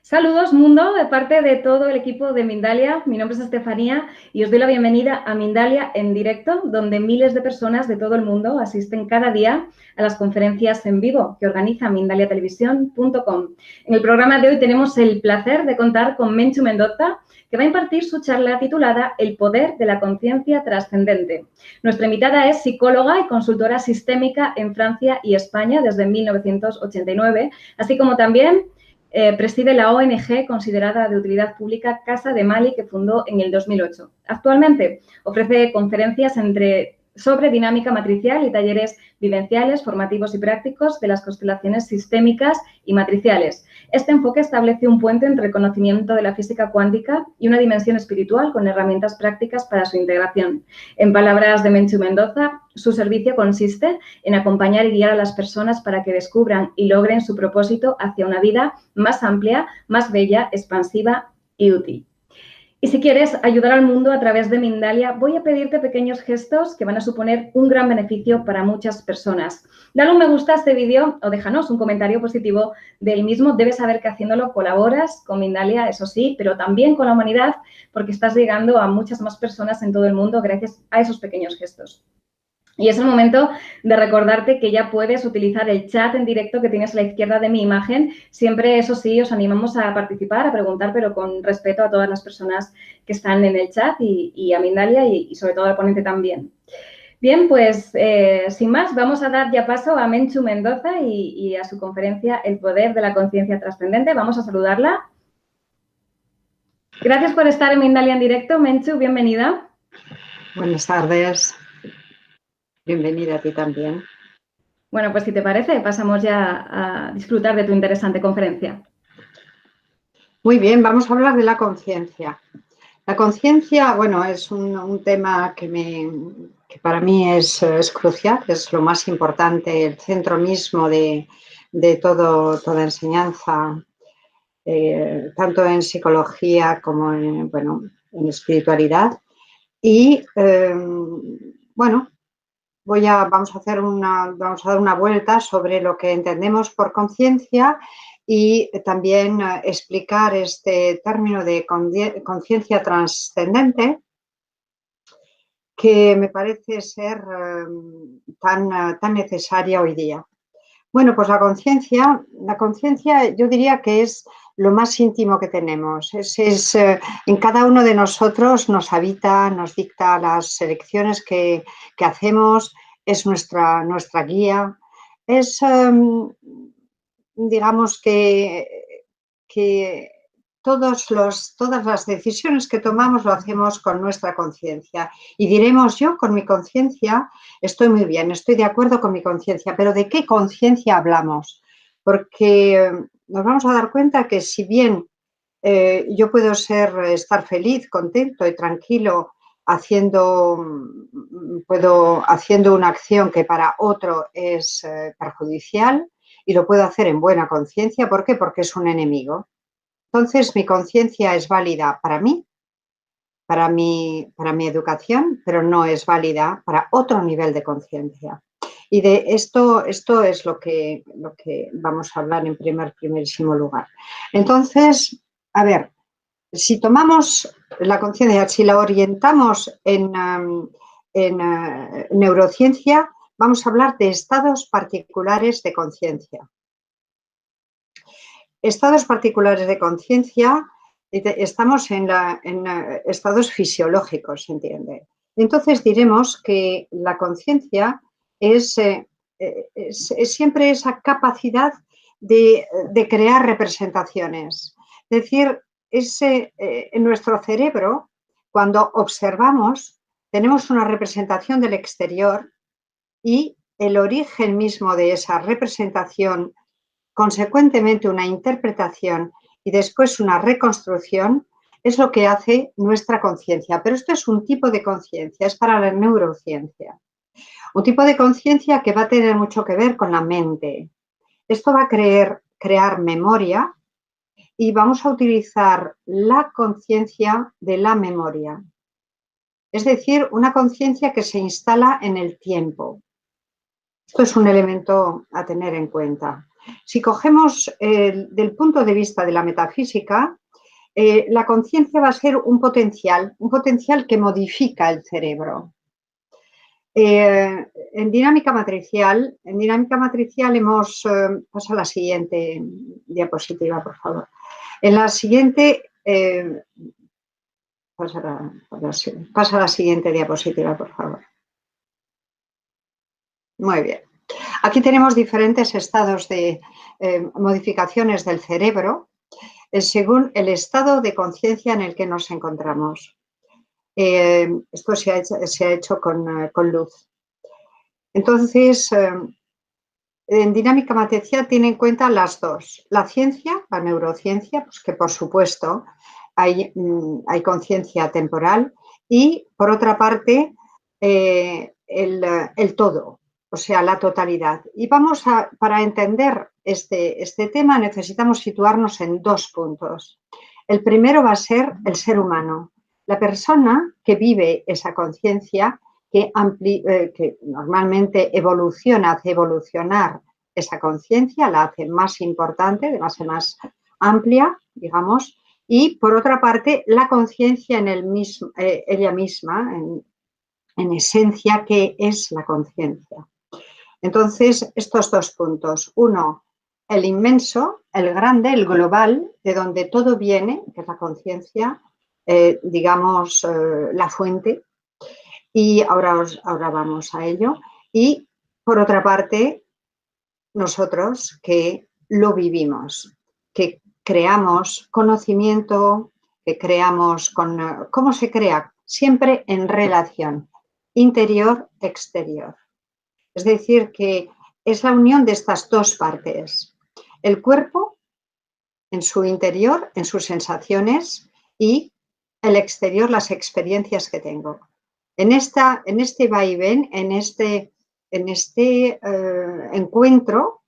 Saludos mundo, de parte de todo el equipo de Mindalia. Mi nombre es Estefanía y os doy la bienvenida a Mindalia en directo, donde miles de personas de todo el mundo asisten cada día a las conferencias en vivo que organiza mindaliatelevisión.com. En el programa de hoy tenemos el placer de contar con Menchu Mendoza, que va a impartir su charla titulada El poder de la conciencia trascendente. Nuestra invitada es psicóloga y consultora sistémica en Francia y España desde 1989, así como también preside la ONG considerada de utilidad pública Casa de Mali, que fundó en el 2008. Actualmente ofrece conferencias sobre dinámica matricial y talleres vivenciales, formativos y prácticos de las constelaciones sistémicas y matriciales. Este enfoque establece un puente entre el conocimiento de la física cuántica y una dimensión espiritual con herramientas prácticas para su integración. En palabras de Menchu Mendoza, su servicio consiste en acompañar y guiar a las personas para que descubran y logren su propósito hacia una vida más amplia, más bella, expansiva y útil. Y si quieres ayudar al mundo a través de Mindalia, voy a pedirte pequeños gestos que van a suponer un gran beneficio para muchas personas. Dale un me gusta a este vídeo o déjanos un comentario positivo del mismo. Debes saber que haciéndolo colaboras con Mindalia, eso sí, pero también con la humanidad, porque estás llegando a muchas más personas en todo el mundo gracias a esos pequeños gestos. Y es el momento de recordarte que ya puedes utilizar el chat en directo que tienes a la izquierda de mi imagen. Siempre, eso sí, os animamos a participar, a preguntar, pero con respeto a todas las personas que están en el chat y a Mindalia y sobre todo al ponente también. Bien, pues sin más, vamos a dar ya paso a Menchu Mendoza y a su conferencia El poder de la conciencia trascendente. Vamos a saludarla. Gracias por estar en Mindalia en directo. Menchu, bienvenida. Buenas tardes. Bienvenida a ti también. Bueno, pues si te parece, pasamos ya a disfrutar de tu interesante conferencia. Muy bien, vamos a hablar de la conciencia. La conciencia, bueno, es un tema que para mí es crucial, es lo más importante, el centro mismo de toda enseñanza, tanto en psicología como en espiritualidad. Y bueno, vamos a dar una vuelta sobre lo que entendemos por conciencia y también explicar este término de conciencia trascendente, que me parece ser tan necesaria hoy día. Bueno, pues la conciencia yo diría que es lo más íntimo que tenemos. En cada uno de nosotros nos habita, nos dicta las elecciones que hacemos, es nuestra guía. Es, digamos que todas las decisiones que tomamos lo hacemos con nuestra conciencia. Y diremos, yo con mi conciencia estoy muy bien, estoy de acuerdo con mi conciencia, pero ¿de qué conciencia hablamos? Porque nos vamos a dar cuenta que si bien yo puedo estar feliz, contento y tranquilo haciendo una acción que para otro es perjudicial, y lo puedo hacer en buena conciencia. ¿Por qué? Porque es un enemigo. Entonces, mi conciencia es válida para mí, para mi educación, pero no es válida para otro nivel de conciencia. Y de esto es lo que vamos a hablar en primerísimo lugar. Entonces, a ver, si tomamos la conciencia, si la orientamos en neurociencia, vamos a hablar de estados particulares de conciencia. Estados particulares de conciencia, estamos en estados fisiológicos, ¿se entiende? Entonces diremos que la conciencia es siempre esa capacidad de crear representaciones. Es decir, en nuestro cerebro, cuando observamos, tenemos una representación del exterior y el origen mismo de esa representación, consecuentemente una interpretación y después una reconstrucción, es lo que hace nuestra conciencia. Pero esto es un tipo de conciencia, es para la neurociencia. Un tipo de conciencia que va a tener mucho que ver con la mente. Esto va a crear memoria y vamos a utilizar la conciencia de la memoria. Es decir, una conciencia que se instala en el tiempo. Esto es un elemento a tener en cuenta. Si cogemos del punto de vista de la metafísica, la conciencia va a ser un potencial que modifica el cerebro. En dinámica matricial hemos pasa a la siguiente diapositiva, por favor. En la siguiente pasa a la siguiente diapositiva, por favor. Muy bien. Aquí tenemos diferentes estados de modificaciones del cerebro según el estado de conciencia en el que nos encontramos. Esto se ha hecho con luz. Entonces, en dinámica matricial tiene en cuenta las dos. La ciencia, la neurociencia, pues que por supuesto hay conciencia temporal, y por otra parte el todo, o sea, la totalidad. Y para entender este tema necesitamos situarnos en dos puntos. El primero va a ser el ser humano, la persona que vive esa conciencia, que normalmente hace evolucionar esa conciencia, la hace más importante, la hace más amplia, digamos, y por otra parte la conciencia en ella misma, en esencia, ¿qué es la conciencia? Entonces, estos dos puntos. Uno, el inmenso, el grande, el global, de donde todo viene, que es la conciencia, digamos, la fuente. Y ahora vamos a ello. Y, por otra parte, nosotros que lo vivimos, que creamos conocimiento, que creamos ¿cómo se crea? Siempre en relación interior-exterior. Es decir, que es la unión de estas dos partes. El cuerpo en su interior, en sus sensaciones, y el exterior, las experiencias que tengo. En este vaivén, en este encuentro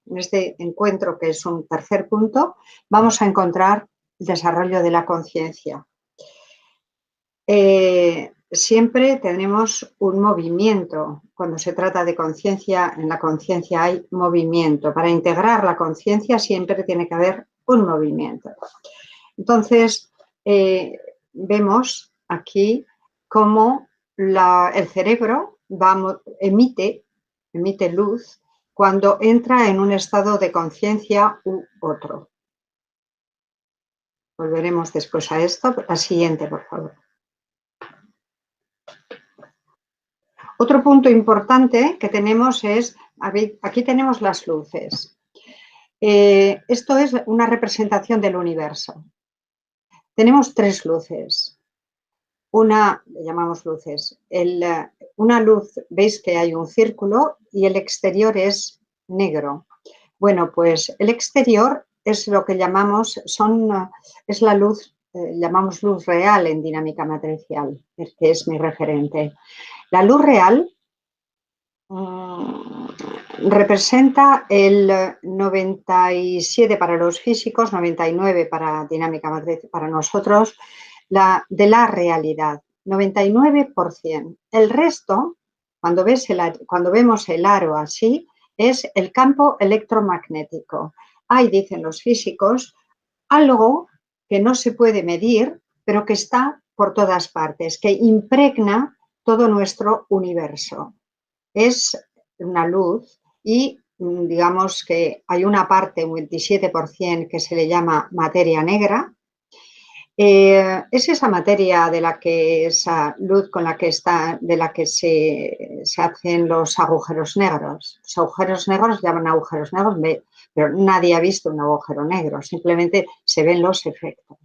que es un tercer punto, vamos a encontrar el desarrollo de la conciencia. Siempre tenemos un movimiento. Cuando se trata de conciencia, en la conciencia hay movimiento. Para integrar la conciencia siempre tiene que haber un movimiento. Entonces, vemos aquí cómo el cerebro emite luz cuando entra en un estado de conciencia u otro. Volveremos después a esto. La siguiente, por favor. Otro punto importante que tenemos es, aquí tenemos las luces. Esto es una representación del universo. Tenemos tres luces. Una, le llamamos luces, una luz, veis que hay un círculo y el exterior es negro. Bueno, pues el exterior es lo que llamamos, es la luz, llamamos luz real en dinámica matricial, que es mi referente. La luz real representa el 97 para los físicos, 99 para dinámica matricial, para nosotros, de la realidad, 99%. El resto, cuando vemos el aro así, es el campo electromagnético. Hay, dicen los físicos, algo que no se puede medir, pero que está por todas partes, que impregna todo nuestro universo. Es una luz y digamos que hay una parte, un 27%, que se le llama materia negra. Es esa materia esa luz con la que se hacen los agujeros negros. Los agujeros negros llaman agujeros negros, pero nadie ha visto un agujero negro, simplemente se ven los efectos.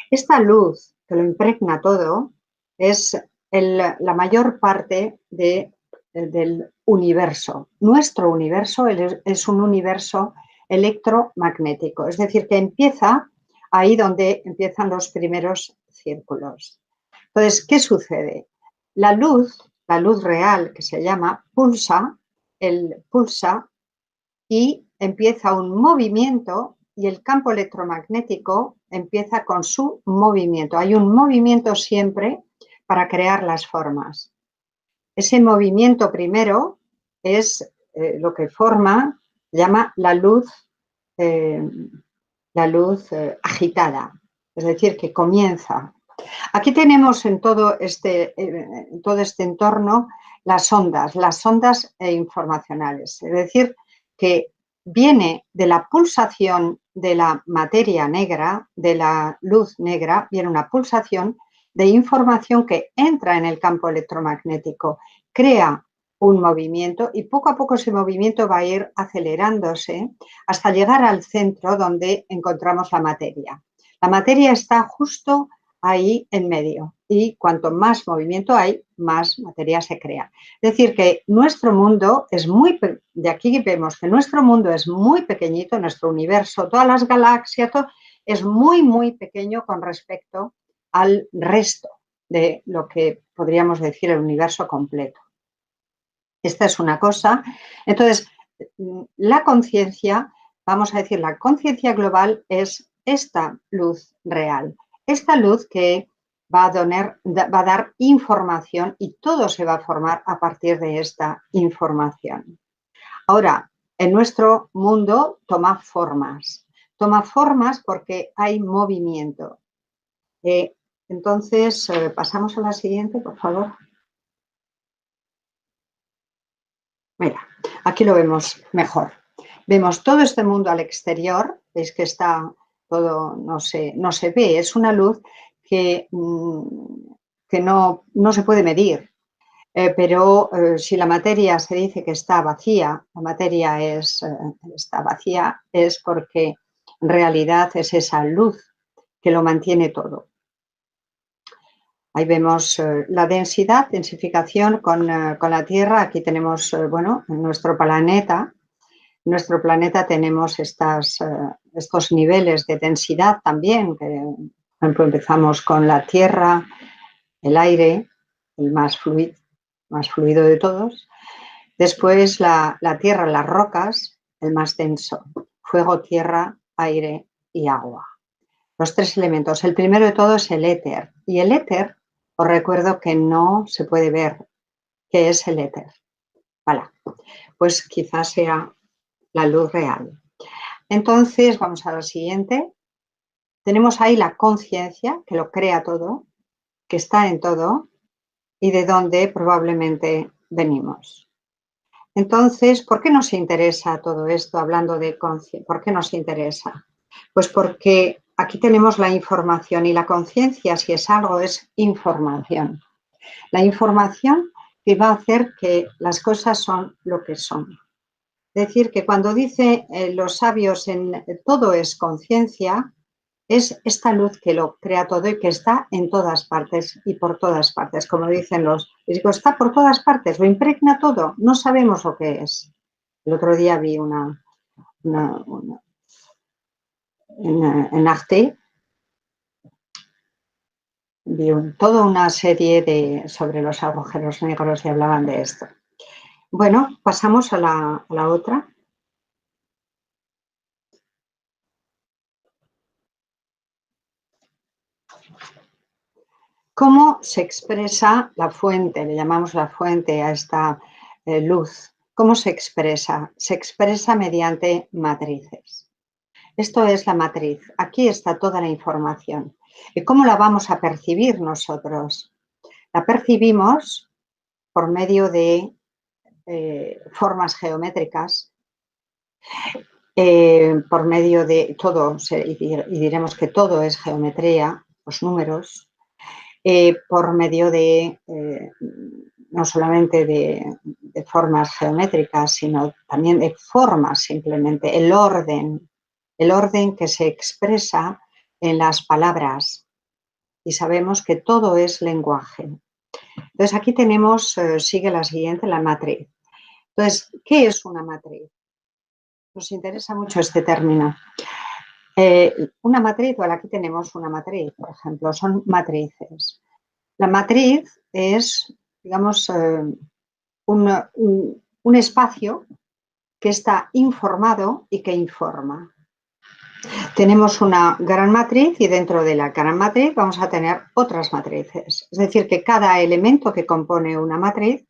Esta luz que lo impregna todo es la mayor parte del universo. Nuestro universo es un universo electromagnético, es decir, que empieza ahí donde empiezan los primeros círculos. Entonces, ¿qué sucede? La luz real, que se llama, pulsa y empieza un movimiento, y el campo electromagnético empieza con su movimiento. Hay un movimiento siempre para crear las formas. Ese movimiento primero es lo que forma llama la luz agitada, es decir, que comienza. Aquí tenemos en todo este entorno las ondas informacionales, es decir, que viene de la pulsación de la materia negra, de la luz negra, viene una pulsación de información que entra en el campo electromagnético, crea un movimiento y poco a poco ese movimiento va a ir acelerándose hasta llegar al centro donde encontramos la materia. La materia está justo ahí en medio y cuanto más movimiento hay, más materia se crea. Es decir, que nuestro mundo es de aquí vemos que nuestro mundo es muy pequeñito, nuestro universo, todas las galaxias, todo, es muy, muy pequeño con respecto al resto de lo que podríamos decir el universo completo. Esta es una cosa. Entonces, la conciencia, vamos a decir, la conciencia global es esta luz real. Esta luz que va a dar información y todo se va a formar a partir de esta información. Ahora, en nuestro mundo toma formas porque hay movimiento. Entonces, pasamos a la siguiente, por favor. Mira, aquí lo vemos mejor. Vemos todo este mundo al exterior, veis que está todo, no se ve, es una luz que no se puede medir. Pero si la materia se dice que está vacía, la materia está vacía, es porque en realidad es esa luz que lo mantiene todo. Ahí vemos la densificación con la Tierra. Aquí tenemos, bueno, en nuestro planeta tenemos estos niveles de densidad también, que, por ejemplo, empezamos con la Tierra, el aire, el más fluido de todos. Después la Tierra, las rocas, el más denso. Fuego, tierra, aire y agua. Los tres elementos. El primero de todo es el éter. Y el éter, os recuerdo que no se puede ver. ¿Qué es el éter? Vale. Pues quizás sea la luz real. Entonces, vamos a la siguiente. Tenemos ahí la conciencia, que lo crea todo, que está en todo y de dónde probablemente venimos. Entonces, ¿por qué nos interesa todo esto hablando de conciencia? ¿Por qué nos interesa? Pues porque aquí tenemos la información y la conciencia, si es algo, es información. La información que va a hacer que las cosas son lo que son. Es decir, que cuando dice los sabios en todo es conciencia, es esta luz que lo crea todo y que está en todas partes y por todas partes. Como dicen los físicos, está por todas partes, lo impregna todo, no sabemos lo que es. El otro día vi en Arte, vi toda una serie sobre los agujeros negros y hablaban de esto. Bueno, pasamos a la otra. ¿Cómo se expresa la fuente? Le llamamos la fuente a esta luz. ¿Cómo se expresa? Se expresa mediante matrices. Esto es la matriz. Aquí está toda la información. ¿Y cómo la vamos a percibir nosotros? La percibimos por medio de formas geométricas, por medio de todo, y diremos que todo es geometría, los números, por medio de no solamente de formas geométricas, sino también de formas simplemente, el orden que se expresa en las palabras. Y sabemos que todo es lenguaje. Entonces aquí tenemos, sigue la siguiente, la matriz. Entonces, ¿qué es una matriz? Nos interesa mucho este término. Una matriz, bueno, aquí tenemos una matriz, por ejemplo, son matrices. La matriz es, digamos, un espacio que está informado y que informa. Tenemos una gran matriz y dentro de la gran matriz vamos a tener otras matrices. Es decir, que cada elemento que compone una matriz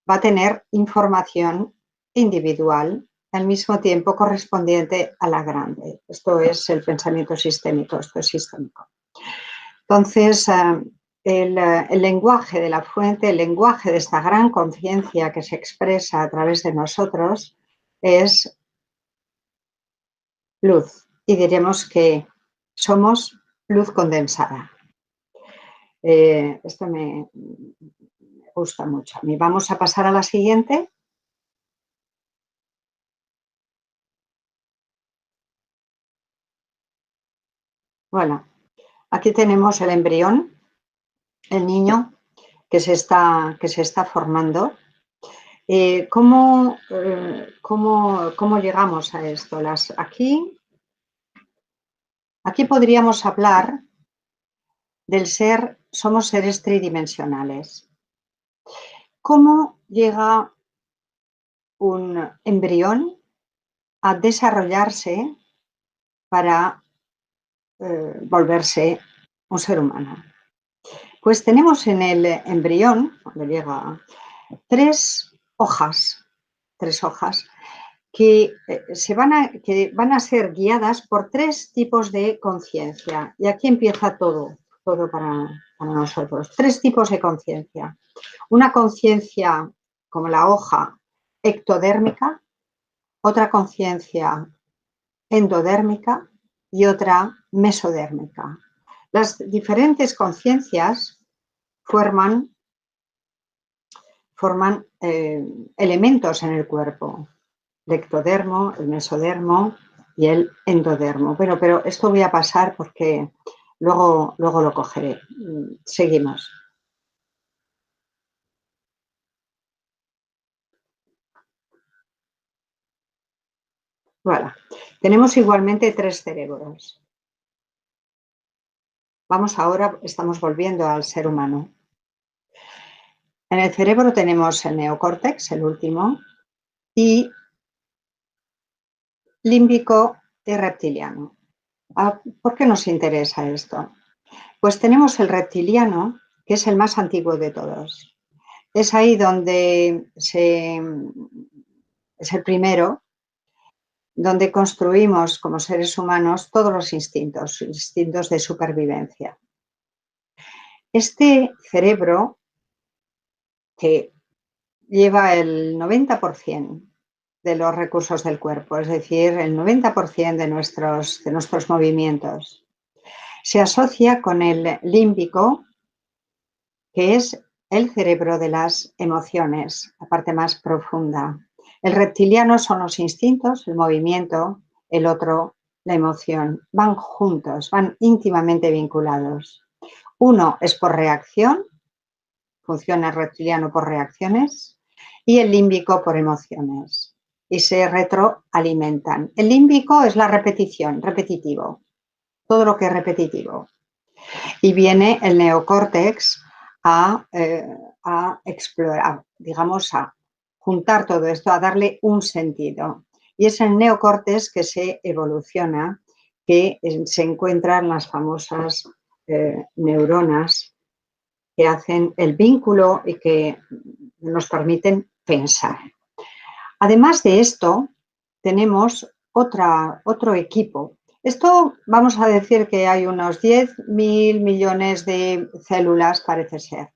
va a tener información individual al mismo tiempo correspondiente a la grande. Esto es el pensamiento sistémico, esto es sistémico. Entonces, el lenguaje de la fuente, el lenguaje de esta gran conciencia que se expresa a través de nosotros es luz. Y diremos que somos luz condensada. Esto me gusta mucho. Y vamos a pasar a la siguiente. Bueno, aquí tenemos el embrión, el niño que se está formando. ¿Cómo llegamos a esto? Aquí podríamos hablar del ser, somos seres tridimensionales. ¿Cómo llega un embrión a desarrollarse para volverse un ser humano? Pues tenemos en el embrión, cuando llega, tres hojas que van a ser guiadas por tres tipos de conciencia. Y aquí empieza todo para nosotros. Tres tipos de conciencia. Una conciencia como la hoja ectodérmica, otra conciencia endodérmica y otra mesodérmica. Las diferentes conciencias forman elementos en el cuerpo, el ectodermo, el mesodermo y el endodermo. Bueno, pero esto voy a pasar porque luego lo cogeré. Seguimos. Voilà. Tenemos igualmente tres cerebros. Estamos volviendo al ser humano. En el cerebro tenemos el neocórtex, el último, y límbico y reptiliano. ¿Por qué nos interesa esto? Pues tenemos el reptiliano, que es el más antiguo de todos. Es ahí donde es el primero, donde construimos como seres humanos todos los instintos de supervivencia. Este cerebro, que lleva el 90% de los recursos del cuerpo, es decir, el 90% de nuestros movimientos, se asocia con el límbico, que es el cerebro de las emociones, la parte más profunda. El reptiliano son los instintos, el movimiento, el otro, la emoción. Van juntos, van íntimamente vinculados. Uno es por reacción, funciona el reptiliano por reacciones, y el límbico por emociones. Y se retroalimentan. El límbico es la repetición, repetitivo, todo lo que es repetitivo. Y viene el neocórtex a explorar, digamos, a juntar todo esto, a darle un sentido. Y es el neocórtex que se evoluciona, que se encuentran las famosas neuronas que hacen el vínculo y que nos permiten pensar. Además de esto, tenemos otro equipo. Esto vamos a decir que hay unos 10.000 millones de células, parece ser.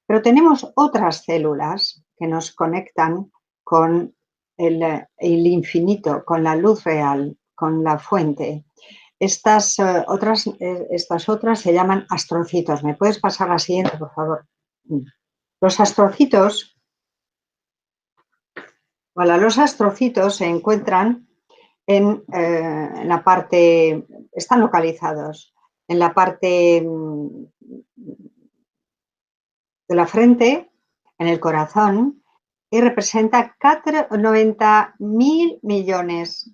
Pero tenemos otras células que nos conectan con el infinito, con la luz real, con la fuente. Estas otras se llaman astrocitos. ¿Me puedes pasar la siguiente, por favor? Los astrocitos se encuentran en la parte, están localizados en la parte de la frente, en el corazón, y representa 90.000 millones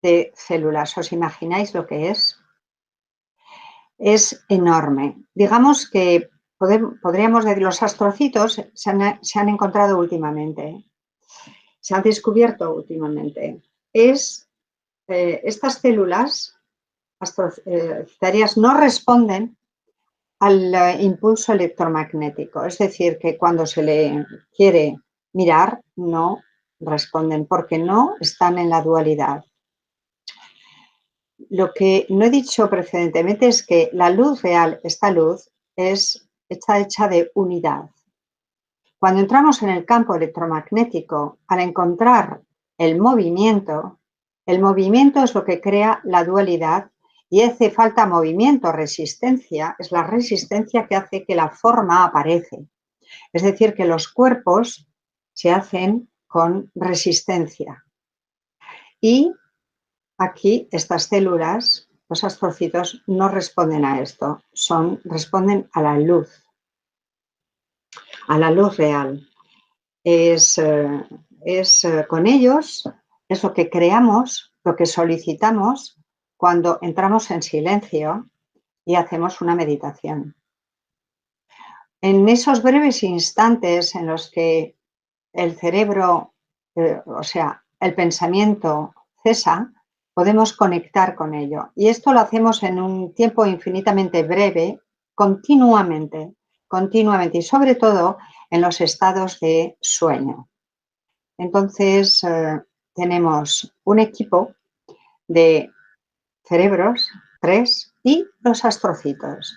de células. ¿Os imagináis lo que es? Es enorme. Digamos que podríamos decir, los astrocitos se han encontrado últimamente, se han descubierto últimamente. Estas células astrocitarias no responden al impulso electromagnético, es decir, que cuando se le quiere mirar no responden, porque no están en la dualidad. Lo que no he dicho precedentemente es que la luz real, esta luz, está hecha de unidad. Cuando entramos en el campo electromagnético, al encontrar el movimiento es lo que crea la dualidad y hace falta movimiento, resistencia, es la resistencia que hace que la forma aparece. Es decir, que los cuerpos se hacen con resistencia. Y aquí estas células, los astrocitos, no responden a esto, responden a la luz real. Con ellos, es lo que creamos, lo que solicitamos cuando entramos en silencio y hacemos una meditación. En esos breves instantes en los que el cerebro, o sea, el pensamiento cesa, podemos conectar con ello. Y esto lo hacemos en un tiempo infinitamente breve, continuamente, y sobre todo en los estados de sueño. Entonces, tenemos un equipo de cerebros, 3, y los astrocitos.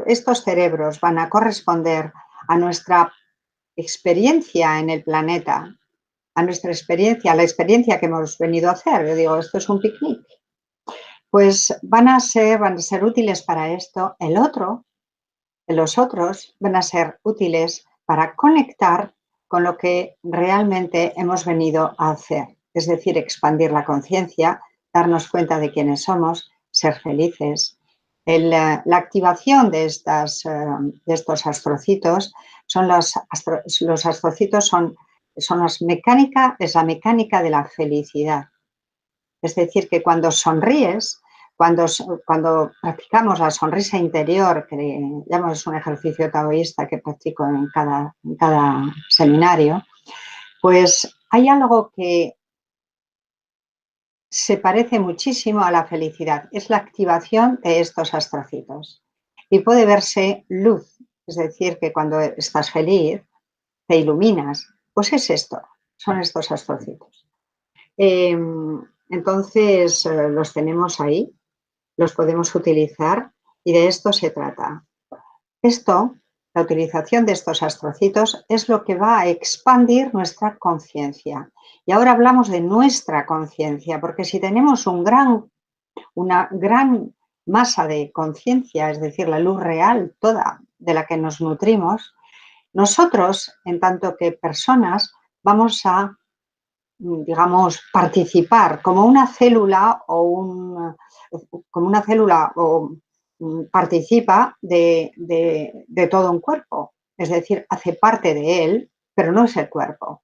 Estos cerebros van a corresponder a nuestra experiencia en el planeta, a nuestra experiencia, a la experiencia que hemos venido a hacer. Yo digo, esto es un picnic. Pues van a ser útiles para esto. Los otros van a ser útiles para conectar con lo que realmente hemos venido a hacer. Es decir, expandir la conciencia, darnos cuenta de quiénes somos, ser felices. La activación de estos astrocitos los astrocitos es la mecánica de la felicidad. Es decir, que cuando sonríes, cuando practicamos la sonrisa interior, que llamamos un ejercicio taoísta que practico en cada seminario, pues hay algo que se parece muchísimo a la felicidad. Es la activación de estos astrocitos. Y puede verse luz, es decir, que cuando estás feliz, te iluminas. Pues es esto, son estos astrocitos. Entonces, los tenemos ahí, los podemos utilizar y de esto se trata. La utilización de estos astrocitos es lo que va a expandir nuestra conciencia. Y ahora hablamos de nuestra conciencia, porque si tenemos una gran masa de conciencia, es decir, la luz real toda de la que nos nutrimos, nosotros, en tanto que personas, vamos a, digamos, participar como una célula participa de todo un cuerpo, es decir, hace parte de él, pero no es el cuerpo.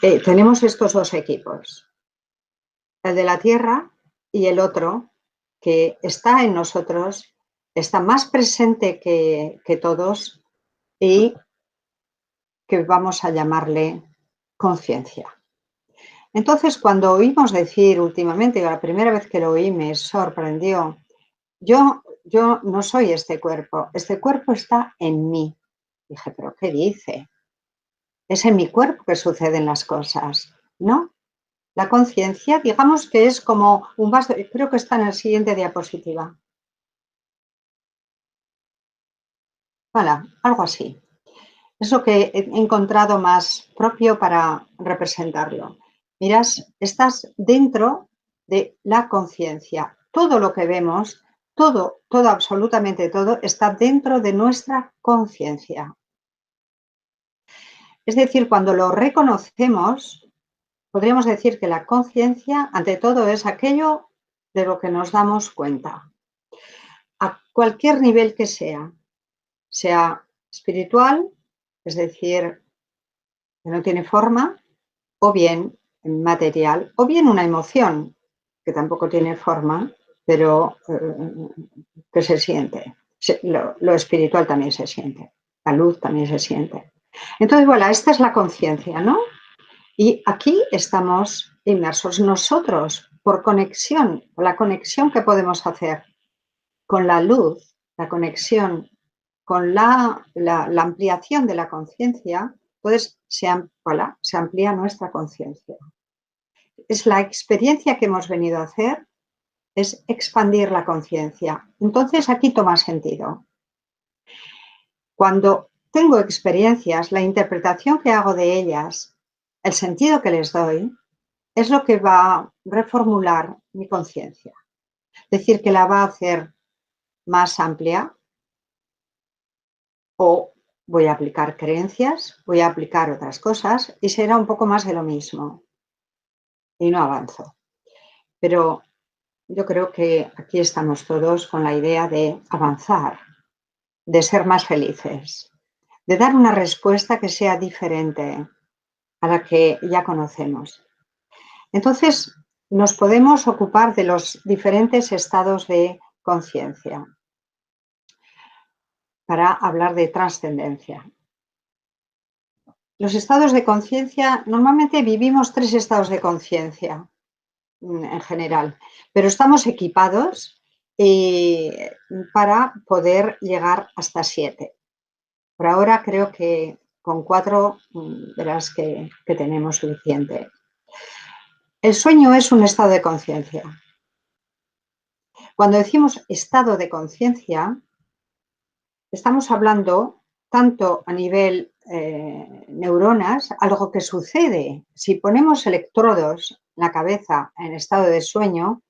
Tenemos estos dos equipos, el de la Tierra y el otro que está en nosotros, está más presente que todos y que vamos a llamarle conciencia. Entonces, cuando oímos decir últimamente, la primera vez que lo oí me sorprendió, yo no soy este cuerpo está en mí. Dije, ¿pero qué dice? Es en mi cuerpo que suceden las cosas, ¿no? La conciencia, digamos que es como un vaso, creo que está en la siguiente diapositiva. Voilà, algo así. Es lo que he encontrado más propio para representarlo. Miras, estás dentro de la conciencia. Todo lo que vemos, todo, absolutamente todo, está dentro de nuestra conciencia. Es decir, cuando lo reconocemos, podríamos decir que la conciencia, ante todo, es aquello de lo que nos damos cuenta. A cualquier nivel que sea espiritual, es decir, que no tiene forma, o bien material, o bien una emoción que tampoco tiene forma, pero que se siente. Lo espiritual también se siente, la luz también se siente. Entonces, bueno, esta es la conciencia, ¿no? Y aquí estamos inmersos nosotros por conexión, la conexión que podemos hacer con la luz, la conexión con la ampliación de la conciencia, pues se amplía nuestra conciencia. Es la experiencia que hemos venido a hacer, es expandir la conciencia. Entonces aquí toma sentido. Cuando tengo experiencias, la interpretación que hago de ellas, el sentido que les doy, es lo que va a reformular mi conciencia. Es decir, que la va a hacer más amplia, o voy a aplicar creencias, voy a aplicar otras cosas y será un poco más de lo mismo y no avanzo. Pero yo creo que aquí estamos todos con la idea de avanzar, de ser más felices, de dar una respuesta que sea diferente a la que ya conocemos. Entonces, nos podemos ocupar de los diferentes estados de conciencia para hablar de trascendencia. Los estados de conciencia, normalmente vivimos 3 estados de conciencia en general, pero estamos equipados para poder llegar hasta 7. Por ahora creo que con 4 verás que tenemos suficiente. El sueño es un estado de conciencia. Cuando decimos estado de conciencia, estamos hablando tanto a nivel neuronas, algo que sucede. Si ponemos electrodos en la cabeza en estado de sueño,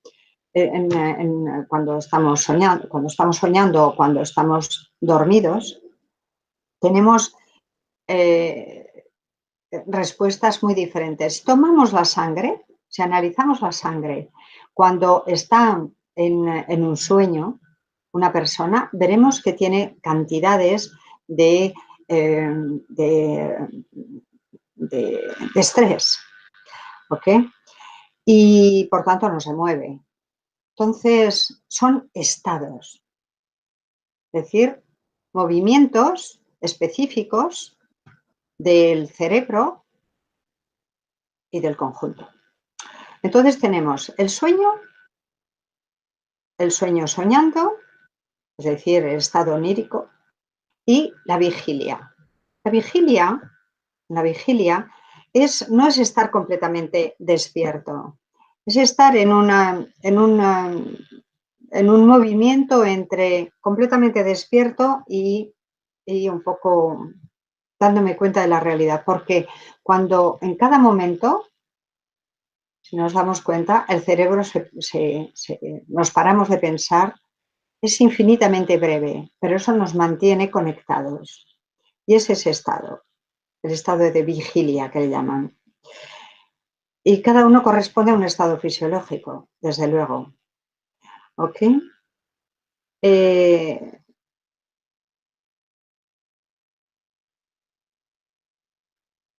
cuando estamos soñando o cuando estamos dormidos, tenemos respuestas muy diferentes. Tomamos la sangre, si analizamos la sangre, cuando está en un sueño, una persona, veremos que tiene cantidades de estrés, ¿ok? Y por tanto no se mueve. Entonces, son estados, es decir, movimientos específicos del cerebro y del conjunto. Entonces tenemos el sueño soñando, es decir, el estado onírico, y la vigilia. La vigilia no es estar completamente despierto, es estar en un movimiento entre completamente despierto y un poco dándome cuenta de la realidad, porque cuando en cada momento, si nos damos cuenta, el cerebro nos paramos de pensar, es infinitamente breve, pero eso nos mantiene conectados. Y es ese estado, el estado de vigilia que le llaman. Y cada uno corresponde a un estado fisiológico, desde luego. ¿Ok?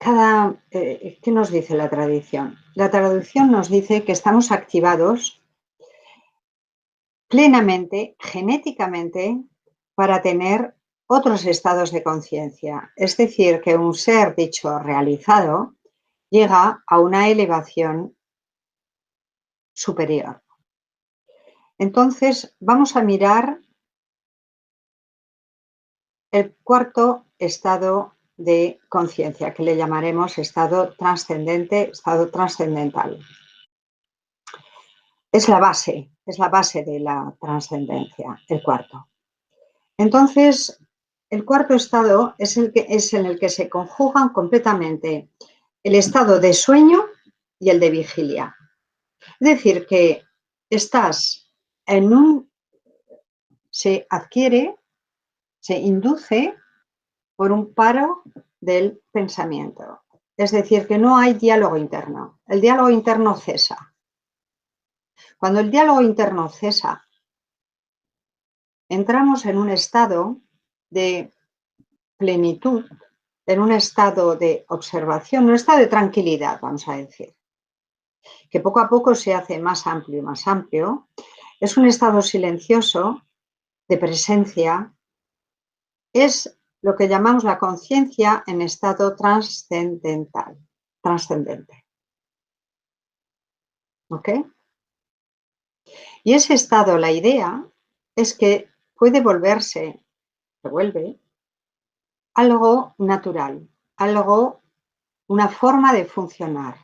¿Qué nos dice la tradición? La tradición nos dice que estamos activados plenamente, genéticamente, para tener otros estados de conciencia. Es decir, que un ser dicho realizado llega a una elevación superior. Entonces, vamos a mirar el cuarto estado de conciencia, que le llamaremos estado trascendente, estado trascendental. Es la base de la trascendencia, el cuarto. Entonces, el cuarto estado es en el que se conjugan completamente el estado de sueño y el de vigilia. Es decir, que se adquiere, se induce por un paro del pensamiento. Es decir, que no hay diálogo interno. El diálogo interno cesa. Cuando el diálogo interno cesa, entramos en un estado de plenitud, en un estado de observación, un estado de tranquilidad, vamos a decir, que poco a poco se hace más amplio y más amplio. Es un estado silencioso de presencia, es lo que llamamos la conciencia en estado trascendente. ¿Ok? Y ese estado, la idea es que puede volverse se vuelve algo natural, algo, una forma de funcionar,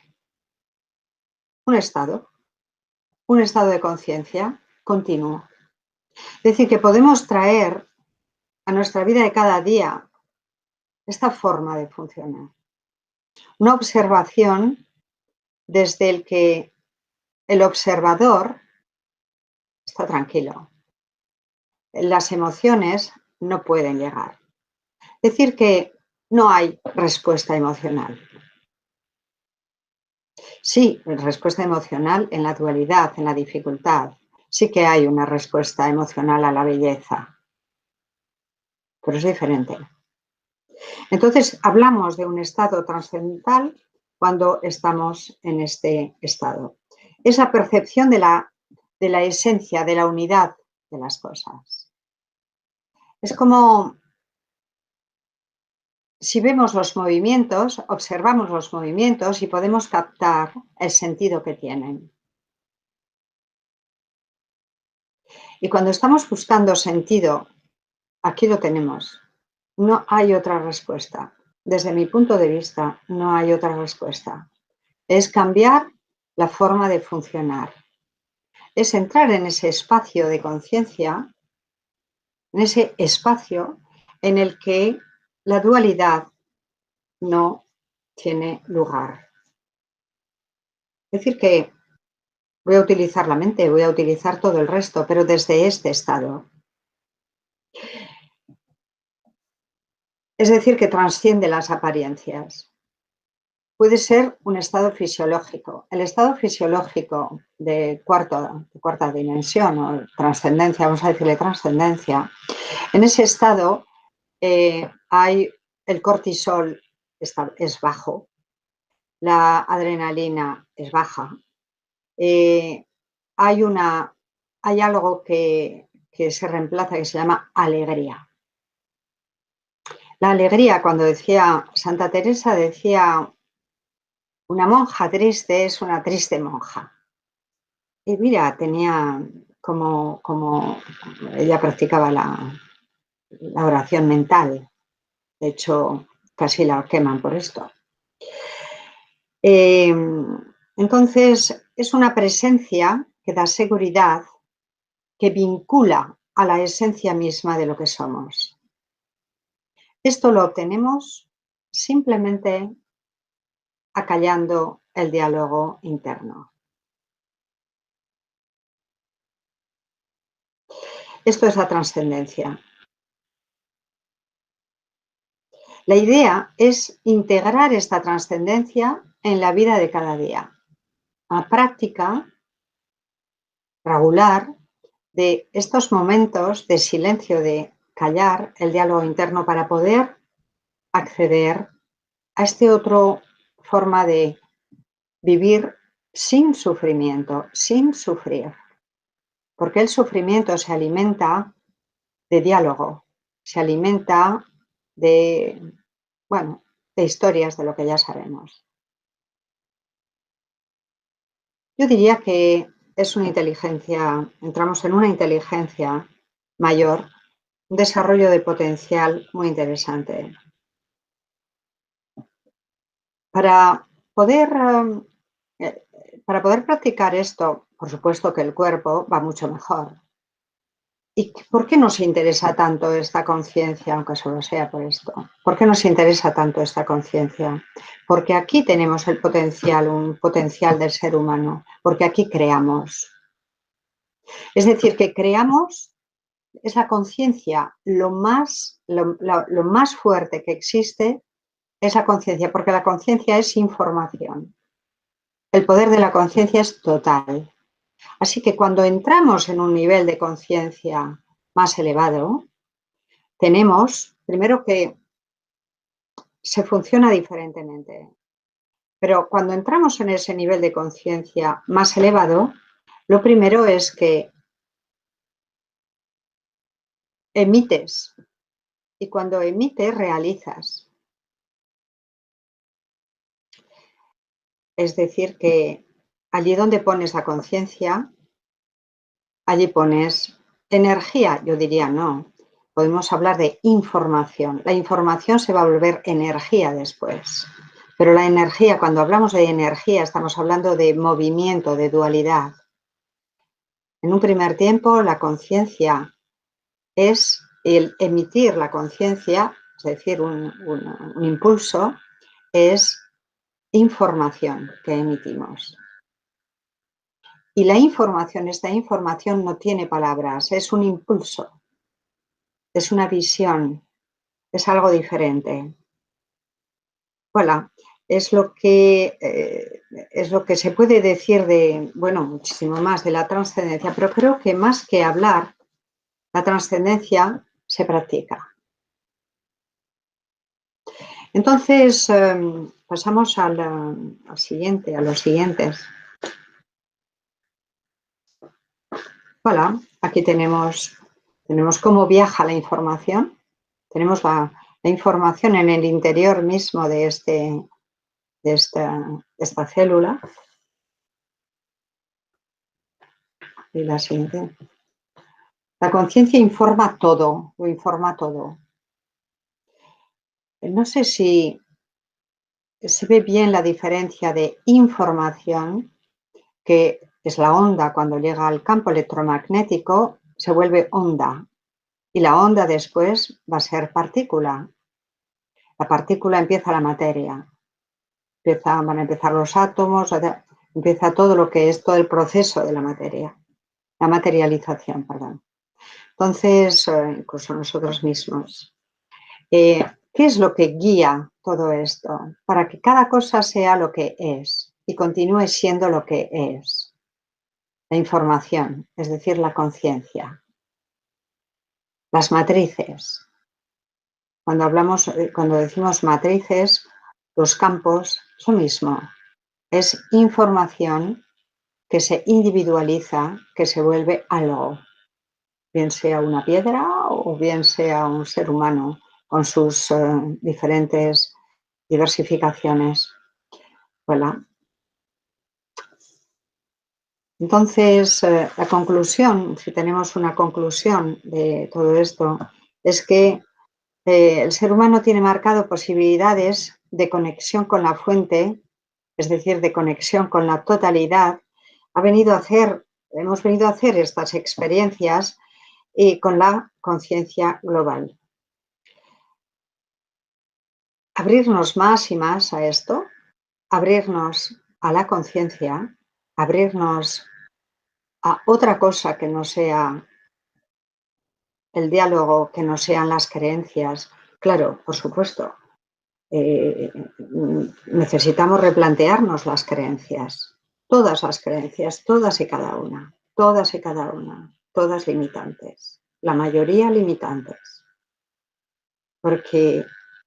un estado de conciencia continuo. Es decir, que podemos traer a nuestra vida de cada día esta forma de funcionar. Una observación desde el que el observador está tranquilo. Las emociones no pueden llegar. Es decir, que no hay respuesta emocional. Sí, respuesta emocional en la dualidad, en la dificultad. Sí que hay una respuesta emocional a la belleza, pero es diferente. Entonces, hablamos de un estado trascendental cuando estamos en este estado. Esa percepción de la esencia, de la unidad de las cosas. Es como si vemos los movimientos, observamos los movimientos y podemos captar el sentido que tienen. Y cuando estamos buscando sentido, aquí lo tenemos. No hay otra respuesta. Desde mi punto de vista, no hay otra respuesta. Es cambiar la forma de funcionar. Es entrar en ese espacio de conciencia, en ese espacio en el que la dualidad no tiene lugar. Es decir, que voy a utilizar la mente, voy a utilizar todo el resto, pero desde este estado. Es decir, que trasciende las apariencias. Puede ser un estado fisiológico. El estado fisiológico de cuarta dimensión o trascendencia, vamos a decirle trascendencia, en ese estado hay el cortisol es bajo, la adrenalina es baja, hay algo que se reemplaza que se llama alegría. La alegría, cuando decía Santa Teresa, decía, una monja triste es una triste monja. Y mira, tenía como ella practicaba la oración mental. De hecho, casi la queman por esto. Entonces, es una presencia que da seguridad, que vincula a la esencia misma de lo que somos. Esto lo obtenemos simplemente acallando el diálogo interno. Esto es la trascendencia. La idea es integrar esta trascendencia en la vida de cada día. Una práctica regular de estos momentos de silencio, de callar el diálogo interno para poder acceder a esta otra forma de vivir sin sufrimiento, sin sufrir. Porque el sufrimiento se alimenta de diálogo, se alimenta de historias de lo que ya sabemos. Yo diría que es una inteligencia, entramos en una inteligencia mayor, un desarrollo de potencial muy interesante. Para poder practicar esto, por supuesto que el cuerpo va mucho mejor. ¿Y por qué nos interesa tanto esta conciencia, aunque solo sea por esto? ¿Por qué nos interesa tanto esta conciencia? Porque aquí tenemos el potencial, un potencial del ser humano, porque aquí creamos. Es decir, que creamos, es la conciencia, lo más fuerte que existe es la conciencia, porque la conciencia es información. El poder de la conciencia es total. Así que cuando entramos en un nivel de conciencia más elevado, tenemos, primero que se funciona diferentemente, pero cuando entramos en ese nivel de conciencia más elevado, lo primero es que emites y cuando emites realizas. Es decir, que allí donde pones la conciencia, allí pones energía, yo diría no. podemos hablar de información. La información se va a volver energía después. Pero la energía, cuando hablamos de energía, estamos hablando de movimiento, de dualidad. En un primer tiempo, la conciencia es el emitir la conciencia, es decir, un impulso, es información que emitimos. Y la información, esta información no tiene palabras, es un impulso, es una visión, es algo diferente. Voilà, es lo que se puede decir de, bueno, muchísimo más de la trascendencia, pero creo que más que hablar, la trascendencia se practica. Entonces, pasamos al siguiente, a los siguientes. Voilà, aquí tenemos cómo viaja la información. Tenemos la información en el interior mismo de esta célula. Y la siguiente. La conciencia informa todo, lo informa todo. No sé si se ve bien la diferencia de información, que es la onda cuando llega al campo electromagnético, se vuelve onda. Y la onda después va a ser partícula. La partícula empieza la materia. Van a empezar los átomos, empieza todo lo que es todo el proceso de la materia. La materialización, perdón. Entonces, incluso nosotros mismos. ¿Qué es lo que guía todo esto? Para que cada cosa sea lo que es y continúe siendo lo que es. La información, es decir, la conciencia. Las matrices. Cuando decimos matrices, los campos, es lo mismo. Es información que se individualiza, que se vuelve algo. Bien sea una piedra o bien sea un ser humano con sus diferentes diversificaciones. Voilà. Entonces, la conclusión, si tenemos una conclusión de todo esto, es que el ser humano tiene marcado posibilidades de conexión con la fuente, es decir, de conexión con la totalidad. Hemos venido a hacer estas experiencias con la conciencia global. Abrirnos más y más a esto, abrirnos a la conciencia, abrirnos a otra cosa que no sea el diálogo, que no sean las creencias. Claro, por supuesto, necesitamos replantearnos las creencias, todas y cada una, todas limitantes, la mayoría limitantes, porque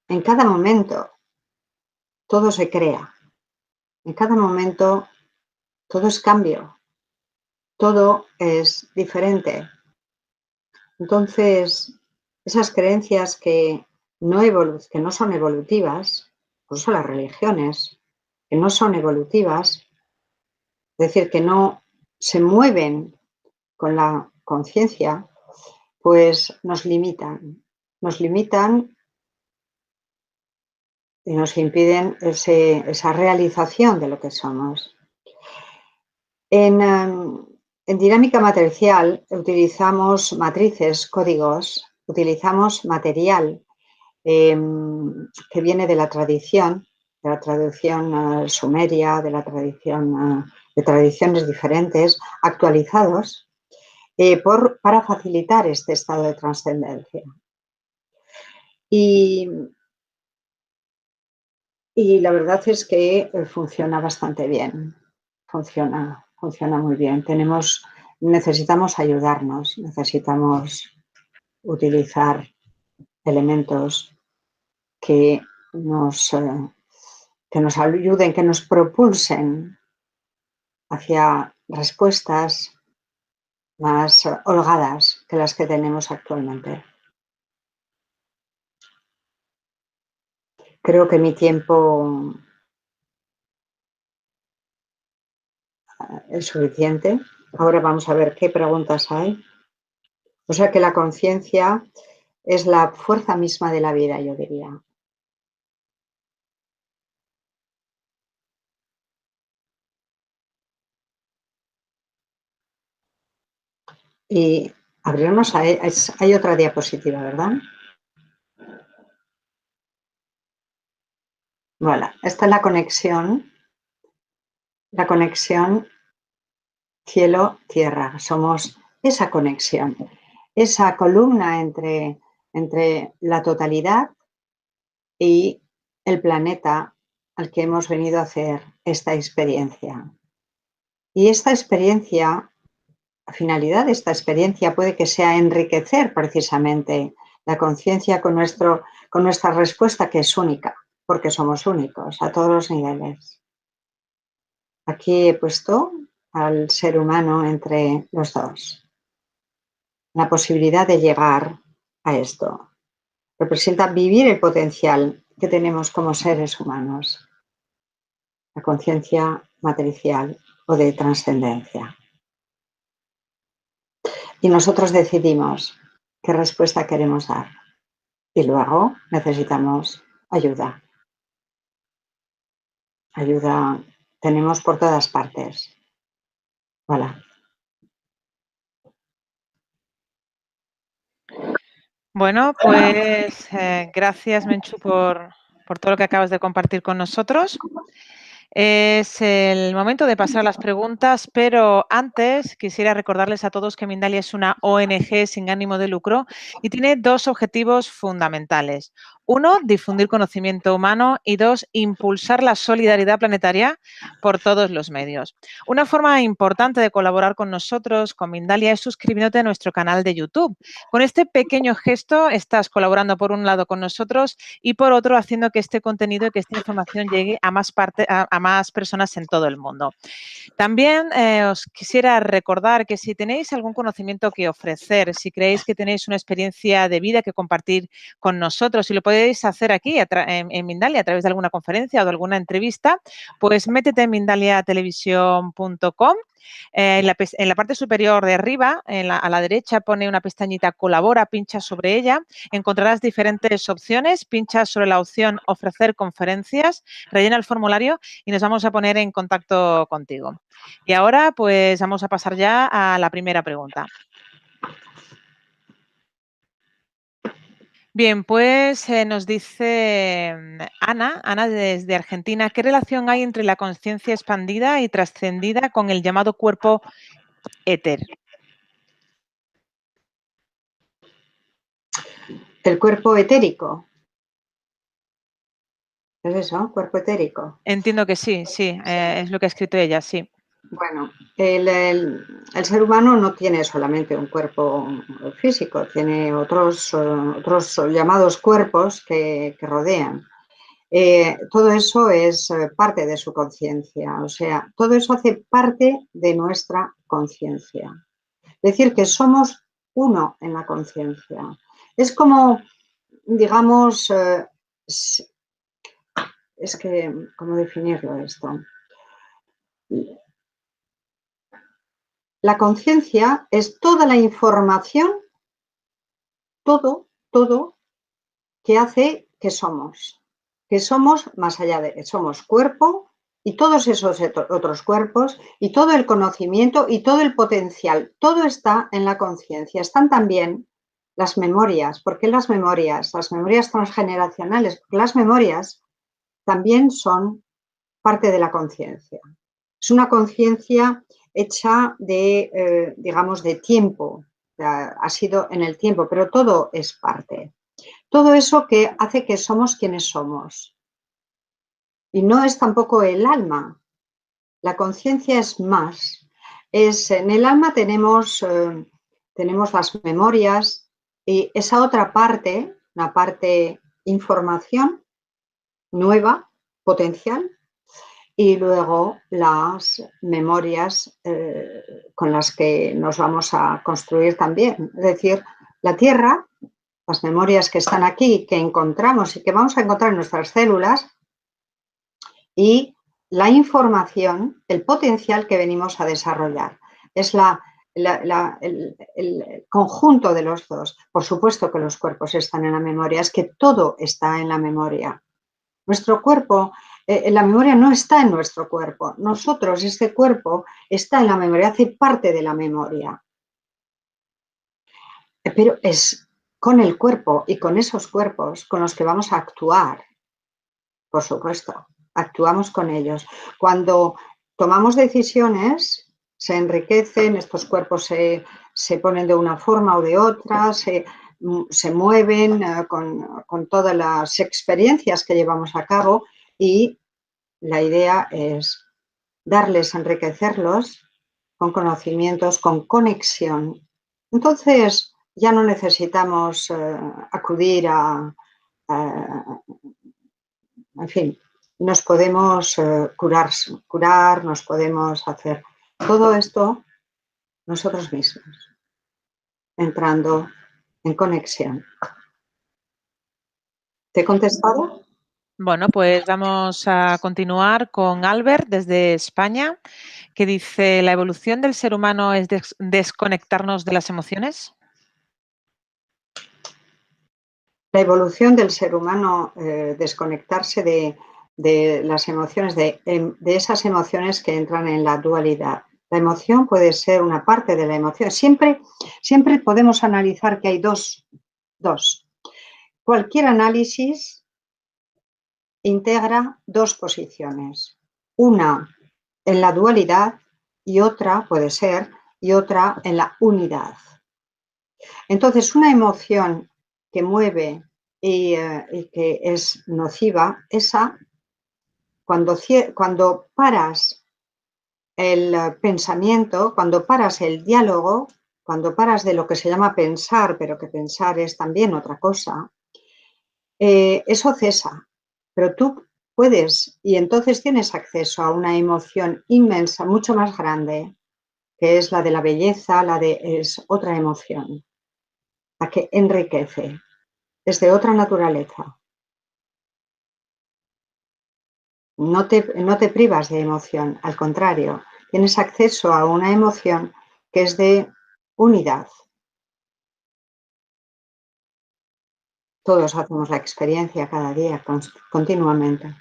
en cada momento todo se crea, en cada momento todo es cambio, todo es diferente. Entonces, esas creencias que no son evolutivas, incluso las religiones, que no son evolutivas, es decir, que no se mueven con la conciencia, pues nos limitan y nos impiden esa realización de lo que somos. En dinámica matricial utilizamos matrices, códigos, utilizamos material que viene de la tradición sumeria, de la tradición de tradiciones diferentes, actualizados, para facilitar este estado de trascendencia. Y la verdad es que funciona bastante bien, funciona muy bien. Necesitamos ayudarnos, necesitamos utilizar elementos que nos ayuden, que nos propulsen hacia respuestas más holgadas que las que tenemos actualmente. Creo que mi tiempo es suficiente. Ahora vamos a ver qué preguntas hay. O sea que la conciencia es la fuerza misma de la vida, yo diría. Y abrirnos hay otra diapositiva, ¿verdad? Voilà, esta es la conexión cielo-tierra. Somos esa conexión, esa columna entre la totalidad y el planeta al que hemos venido a hacer esta experiencia. Y esta experiencia, la finalidad de esta experiencia puede que sea enriquecer precisamente la conciencia con nuestra respuesta, que es única, porque somos únicos a todos los niveles. Aquí he puesto al ser humano entre los dos. La posibilidad de llegar a esto representa vivir el potencial que tenemos como seres humanos, la conciencia matricial o de trascendencia. Y nosotros decidimos qué respuesta queremos dar. Y luego necesitamos ayuda. Ayuda tenemos por todas partes. Hola. Bueno, pues gracias, Menchu, por todo lo que acabas de compartir con nosotros. Es el momento de pasar a las preguntas, pero antes quisiera recordarles a todos que Mindalia es una ONG sin ánimo de lucro y tiene dos objetivos fundamentales. Uno, difundir conocimiento humano y dos, impulsar la solidaridad planetaria por todos los medios. Una forma importante de colaborar con nosotros, con Mindalia, es suscribiéndote a nuestro canal de YouTube. Con este pequeño gesto estás colaborando por un lado con nosotros y por otro haciendo que este contenido y que esta información llegue a más personas en todo el mundo. También os quisiera recordar que si tenéis algún conocimiento que ofrecer, si creéis que tenéis una experiencia de vida que compartir con nosotros, y lo podéis hacer aquí en Mindalia a través de alguna conferencia o de alguna entrevista, pues métete en mindaliatelevisión.com. En la parte superior de arriba, a la derecha, pone una pestañita Colabora, pincha sobre ella, encontrarás diferentes opciones, pincha sobre la opción Ofrecer conferencias, rellena el formulario y nos vamos a poner en contacto contigo. Y ahora, pues vamos a pasar ya a la primera pregunta. Bien, pues nos dice Ana desde Argentina, ¿qué relación hay entre la conciencia expandida y trascendida con el llamado cuerpo éter? El cuerpo etérico. ¿Es eso? ¿Cuerpo etérico? Entiendo que sí, es lo que ha escrito ella, sí. Bueno, el ser humano no tiene solamente un cuerpo físico, tiene otros llamados cuerpos que rodean. Todo eso es parte de su conciencia, o sea, todo eso hace parte de nuestra conciencia. Es decir, que somos uno en la conciencia. Es como, digamos, es que, ¿cómo definirlo esto? La conciencia es toda la información, todo que hace que somos más allá de que somos cuerpo y todos esos otros cuerpos y todo el conocimiento y todo el potencial, todo está en la conciencia. Están también las memorias. ¿Por qué las memorias? Las memorias transgeneracionales, porque las memorias también son parte de la conciencia. Es una conciencia hecha de, digamos, de tiempo, ha sido en el tiempo, pero todo es parte. Todo eso que hace que somos quienes somos. Y no es tampoco el alma. La conciencia es más. En el alma tenemos las memorias y esa otra parte, una parte información nueva, potencial, y luego las memorias con las que nos vamos a construir también. Es decir, la Tierra, las memorias que están aquí, que encontramos y que vamos a encontrar en nuestras células, y la información, el potencial que venimos a desarrollar. Es la el conjunto de los dos. Por supuesto que los cuerpos están en la memoria, es que todo está en la memoria. Nuestro cuerpo, la memoria no está en nuestro cuerpo. Nosotros, este cuerpo, está en la memoria, hace parte de la memoria. Pero es con el cuerpo y con esos cuerpos con los que vamos a actuar. Por supuesto, actuamos con ellos. Cuando tomamos decisiones, se enriquecen, estos cuerpos se ponen de una forma o de otra, se mueven con todas las experiencias que llevamos a cabo y la idea es darles, enriquecerlos con conocimientos, con conexión. Entonces ya no necesitamos acudir en fin, nos podemos curar, nos podemos hacer todo esto nosotros mismos, entrando en conexión. ¿Te he contestado? Bueno, pues vamos a continuar con Albert desde España, que dice, ¿la evolución del ser humano es desconectarnos de las emociones? La evolución del ser humano, desconectarse de las emociones, de esas emociones que entran en la dualidad. La emoción puede ser una parte de la emoción. Siempre podemos analizar que hay dos. Cualquier análisis integra dos posiciones. Una en la dualidad y otra, puede ser, y otra en la unidad. Entonces, una emoción que mueve y que es nociva, esa, cuando paras el pensamiento, cuando paras el diálogo, cuando paras de lo que se llama pensar, pero que pensar es también otra cosa, eso cesa. Pero tú puedes y entonces tienes acceso a una emoción inmensa, mucho más grande, que es la de la belleza, es otra emoción, la que enriquece, es de otra naturaleza. No te privas de emoción, al contrario, tienes acceso a una emoción que es de unidad. Todos hacemos la experiencia cada día, continuamente.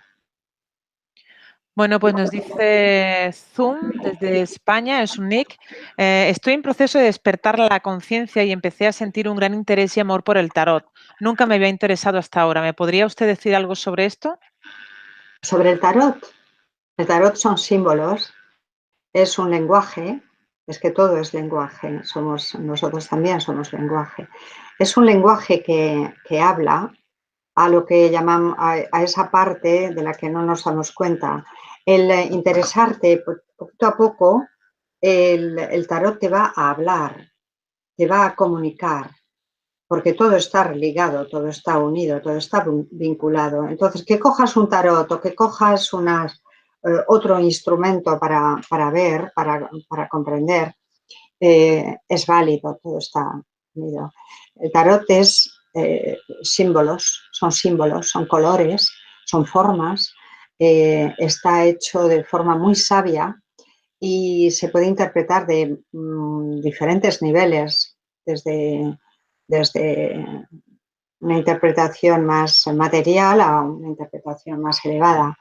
Bueno, pues nos dice Zoom desde España, es un nick. Estoy en proceso de despertar la conciencia y empecé a sentir un gran interés y amor por el tarot. Nunca me había interesado hasta ahora. ¿Me podría usted decir algo sobre esto? Sobre el tarot son símbolos, es un lenguaje, es que todo es lenguaje, nosotros también somos lenguaje. Es un lenguaje que habla a lo que llamamos, a esa parte de la que no nos damos cuenta. El interesarte poquito a poco, el tarot te va a hablar, te va a comunicar, porque todo está ligado, todo está unido, todo está vinculado. Entonces, que cojas un tarot o que cojas otro instrumento para ver, para comprender, es válido, todo está unido. El tarot es símbolos, son colores, son formas, está hecho de forma muy sabia y se puede interpretar de diferentes niveles, desde una interpretación más material a una interpretación más elevada.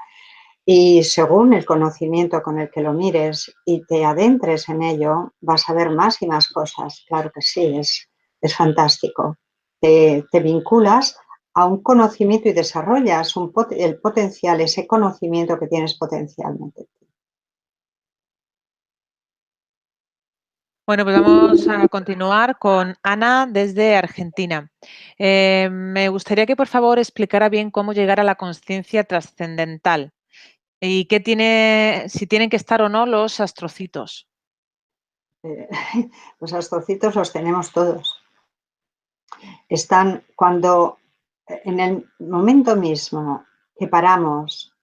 Y según el conocimiento con el que lo mires y te adentres en ello, vas a ver más y más cosas. Claro que sí, es fantástico. Te vinculas a un conocimiento y desarrollas el potencial, ese conocimiento que tienes potencialmente. Bueno, pues vamos a continuar con Ana desde Argentina. Me gustaría que por favor explicara bien cómo llegar a la consciencia trascendental y si tienen que estar o no los astrocitos. Los astrocitos los tenemos todos. Están cuando en el momento mismo que paramos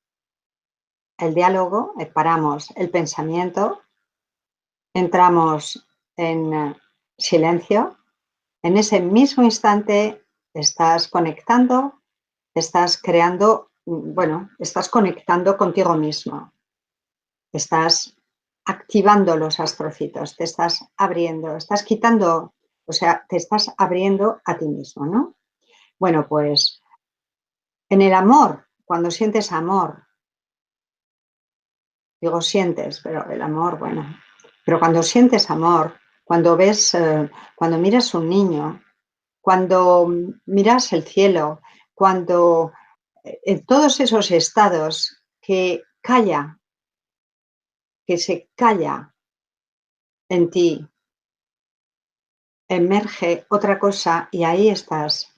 el diálogo, paramos el pensamiento, entramos en silencio, en ese mismo instante estás conectando, estás creando, estás conectando contigo mismo, estás activando los astrocitos, te estás abriendo, estás quitando, o sea, te estás abriendo a ti mismo, ¿no? Bueno, pues en el amor, cuando sientes amor, digo sientes, pero el amor, bueno, pero cuando sientes amor, cuando ves, cuando miras un niño, cuando miras el cielo, cuando en todos esos estados que se calla en ti, emerge otra cosa y ahí estás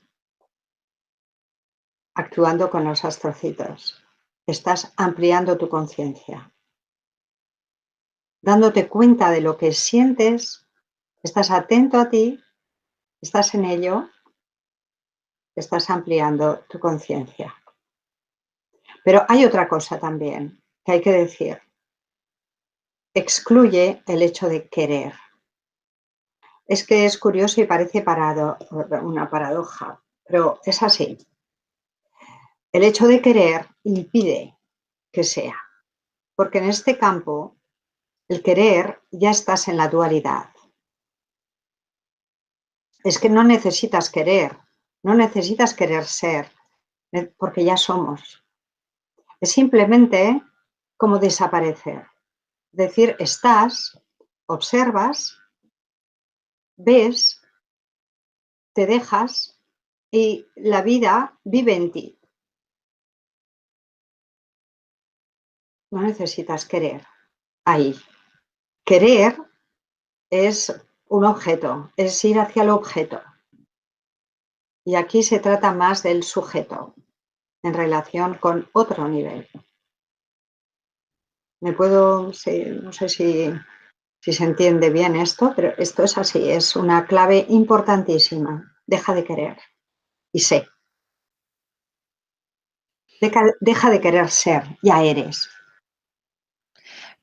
actuando con los astrocitos. Estás ampliando tu conciencia, dándote cuenta de lo que sientes, estás atento a ti, estás en ello, estás ampliando tu conciencia. Pero hay otra cosa también que hay que decir. Excluye el hecho de querer. Es que es curioso y parece una paradoja, pero es así. El hecho de querer impide que sea, porque en este campo, el querer ya estás en la dualidad. Es que no necesitas querer ser, porque ya somos. Es simplemente como desaparecer. Es decir, estás, observas, ves, te dejas y la vida vive en ti. No necesitas querer. Ahí. Querer es un objeto, es ir hacia el objeto. Y aquí se trata más del sujeto en relación con otro nivel. No sé si se entiende bien esto, pero esto es así, es una clave importantísima. Deja de querer y sé. Deja de querer ser, ya eres.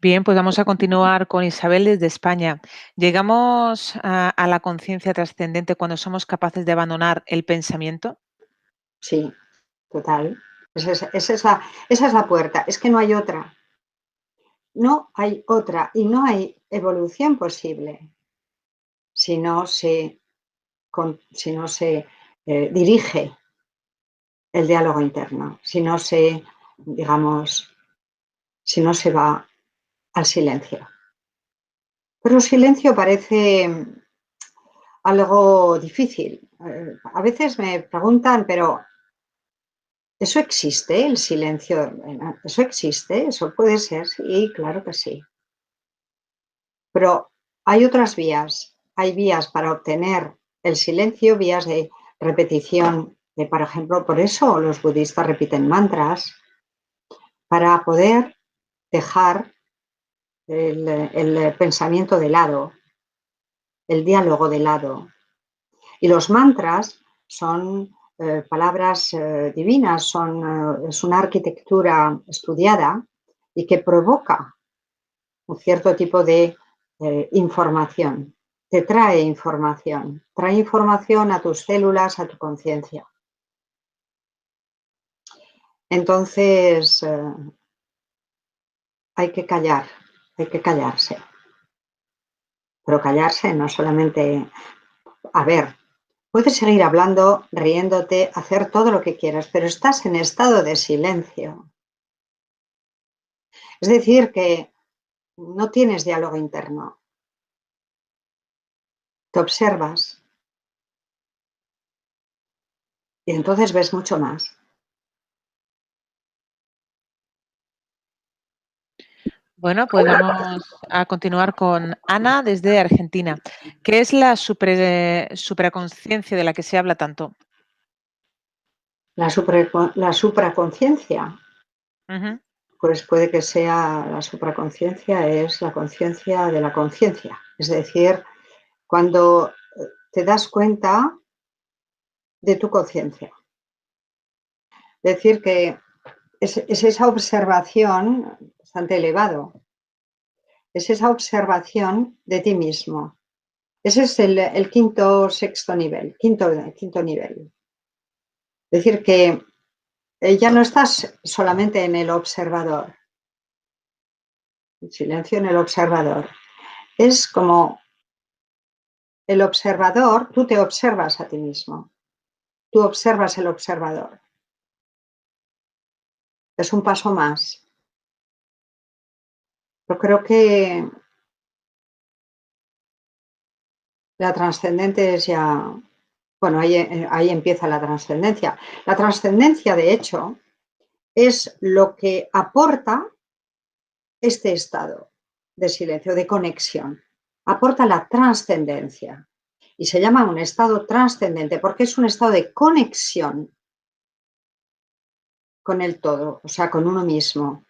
Bien, pues vamos a continuar con Isabel desde España. ¿Llegamos a la conciencia trascendente cuando somos capaces de abandonar el pensamiento? Sí, total. Esa es la puerta, es que no hay otra. No hay otra y no hay evolución posible si no se, dirige el diálogo interno, si no se va al silencio. Pero el silencio parece algo difícil. A veces me preguntan, pero ¿eso existe, el silencio? ¿Eso existe? ¿Eso puede ser? Sí, claro que sí. Pero hay otras vías. Hay vías para obtener el silencio, vías de repetición. Por ejemplo, por eso los budistas repiten mantras, para poder dejar el pensamiento de lado, el diálogo de lado. Y los mantras son palabras divinas, es una arquitectura estudiada y que provoca un cierto tipo de información. Te trae información a tus células, a tu conciencia. Entonces, hay que callarse. Pero callarse no solamente, a ver, puedes seguir hablando, riéndote, hacer todo lo que quieras, pero estás en estado de silencio. Es decir, que no tienes diálogo interno. Te observas y entonces ves mucho más. Bueno, pues vamos a continuar con Ana desde Argentina. ¿Qué es la supraconciencia de la que se habla tanto? La supraconciencia, pues puede que sea, la supraconciencia es la conciencia de la conciencia. Es decir, cuando te das cuenta de tu conciencia. Es decir, que es esa observación bastante elevado. Es esa observación de ti mismo. Ese es el quinto nivel. Es decir, que ya no estás solamente en el observador. el silencio en el observador. Es como el observador, tú te observas a ti mismo, tú observas el observador. Es un paso más. Yo creo que la trascendente es ya, bueno, ahí empieza la trascendencia. La trascendencia, de hecho, es lo que aporta este estado de silencio, de conexión. Aporta la trascendencia. Y se llama un estado trascendente porque es un estado de conexión con el todo, o sea, con uno mismo.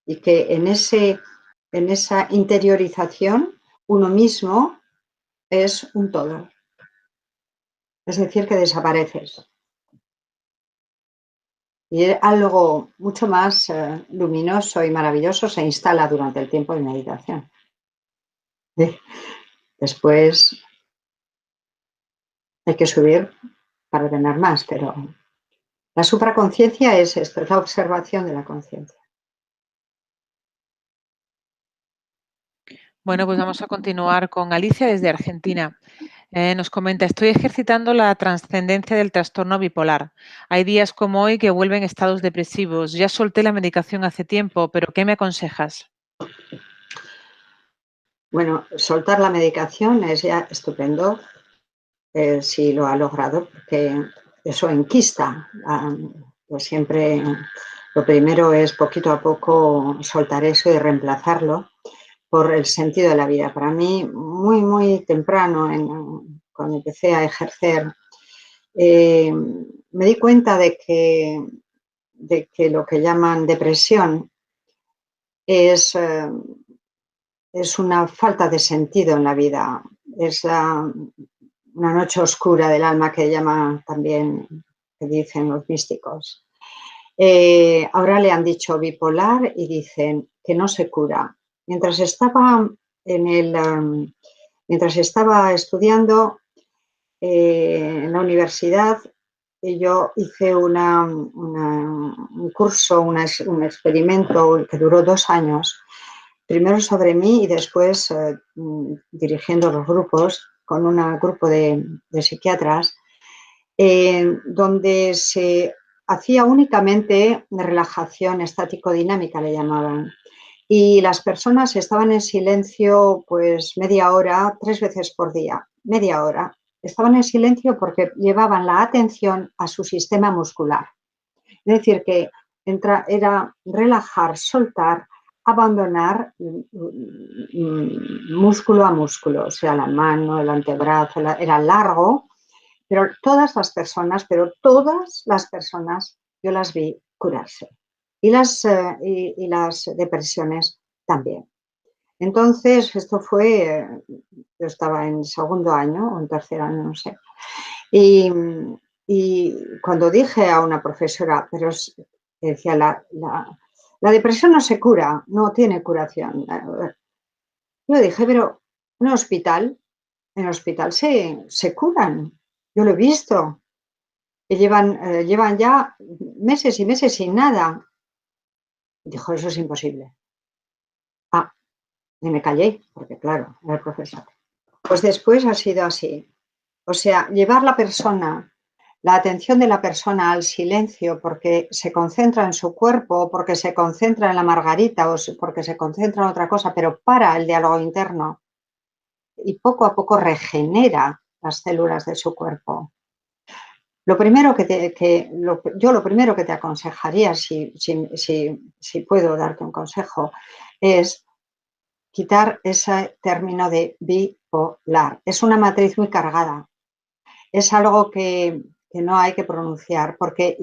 Y que en esa interiorización, uno mismo es un todo. Es decir, que desapareces. Y algo mucho más luminoso y maravilloso se instala durante el tiempo de meditación. Después hay que subir para tener más, pero la supraconciencia es esto, es la observación de la conciencia. Bueno, pues vamos a continuar con Alicia desde Argentina. Nos comenta, estoy ejercitando la trascendencia del trastorno bipolar. Hay días como hoy que vuelven estados depresivos. Ya solté la medicación hace tiempo, pero ¿qué me aconsejas? Bueno, soltar la medicación es ya estupendo si lo ha logrado, porque eso enquista. Pues siempre lo primero es poquito a poco soltar eso y reemplazarlo por el sentido de la vida. Para mí, muy, muy temprano, cuando empecé a ejercer, me di cuenta de que lo que llaman depresión es una falta de sentido en la vida. Es una noche oscura del alma que llaman también, que dicen los místicos. Ahora le han dicho bipolar y dicen que no se cura. Mientras estaba estudiando en la universidad, yo hice un curso, un experimento que duró 2 años, primero sobre mí y después dirigiendo los grupos con un grupo de psiquiatras, donde se hacía únicamente relajación estático-dinámica, le llamaban. Y las personas estaban en silencio pues media hora, 3 veces por día, media hora. Estaban en silencio porque llevaban la atención a su sistema muscular. Es decir, que era relajar, soltar, abandonar músculo a músculo, o sea, la mano, el antebrazo, era largo, pero todas las personas, yo las vi curarse. Y las depresiones también. Entonces, esto fue, yo estaba en segundo año o en tercer año, no sé. Y cuando dije a una profesora, pero decía, la depresión no se cura, no tiene curación. Yo dije, pero en el hospital se curan. Yo lo he visto. Que llevan ya meses y meses sin nada. Dijo, eso es imposible. Y me callé, porque claro, era el profesor. Pues después ha sido así. O sea, llevar la atención de la persona al silencio porque se concentra en su cuerpo, porque se concentra en la margarita o porque se concentra en otra cosa, pero para el diálogo interno y poco a poco regenera las células de su cuerpo. Lo primero lo primero que te aconsejaría, si puedo darte un consejo, es quitar ese término de bipolar. Es una matriz muy cargada. Es algo que no hay que pronunciar porque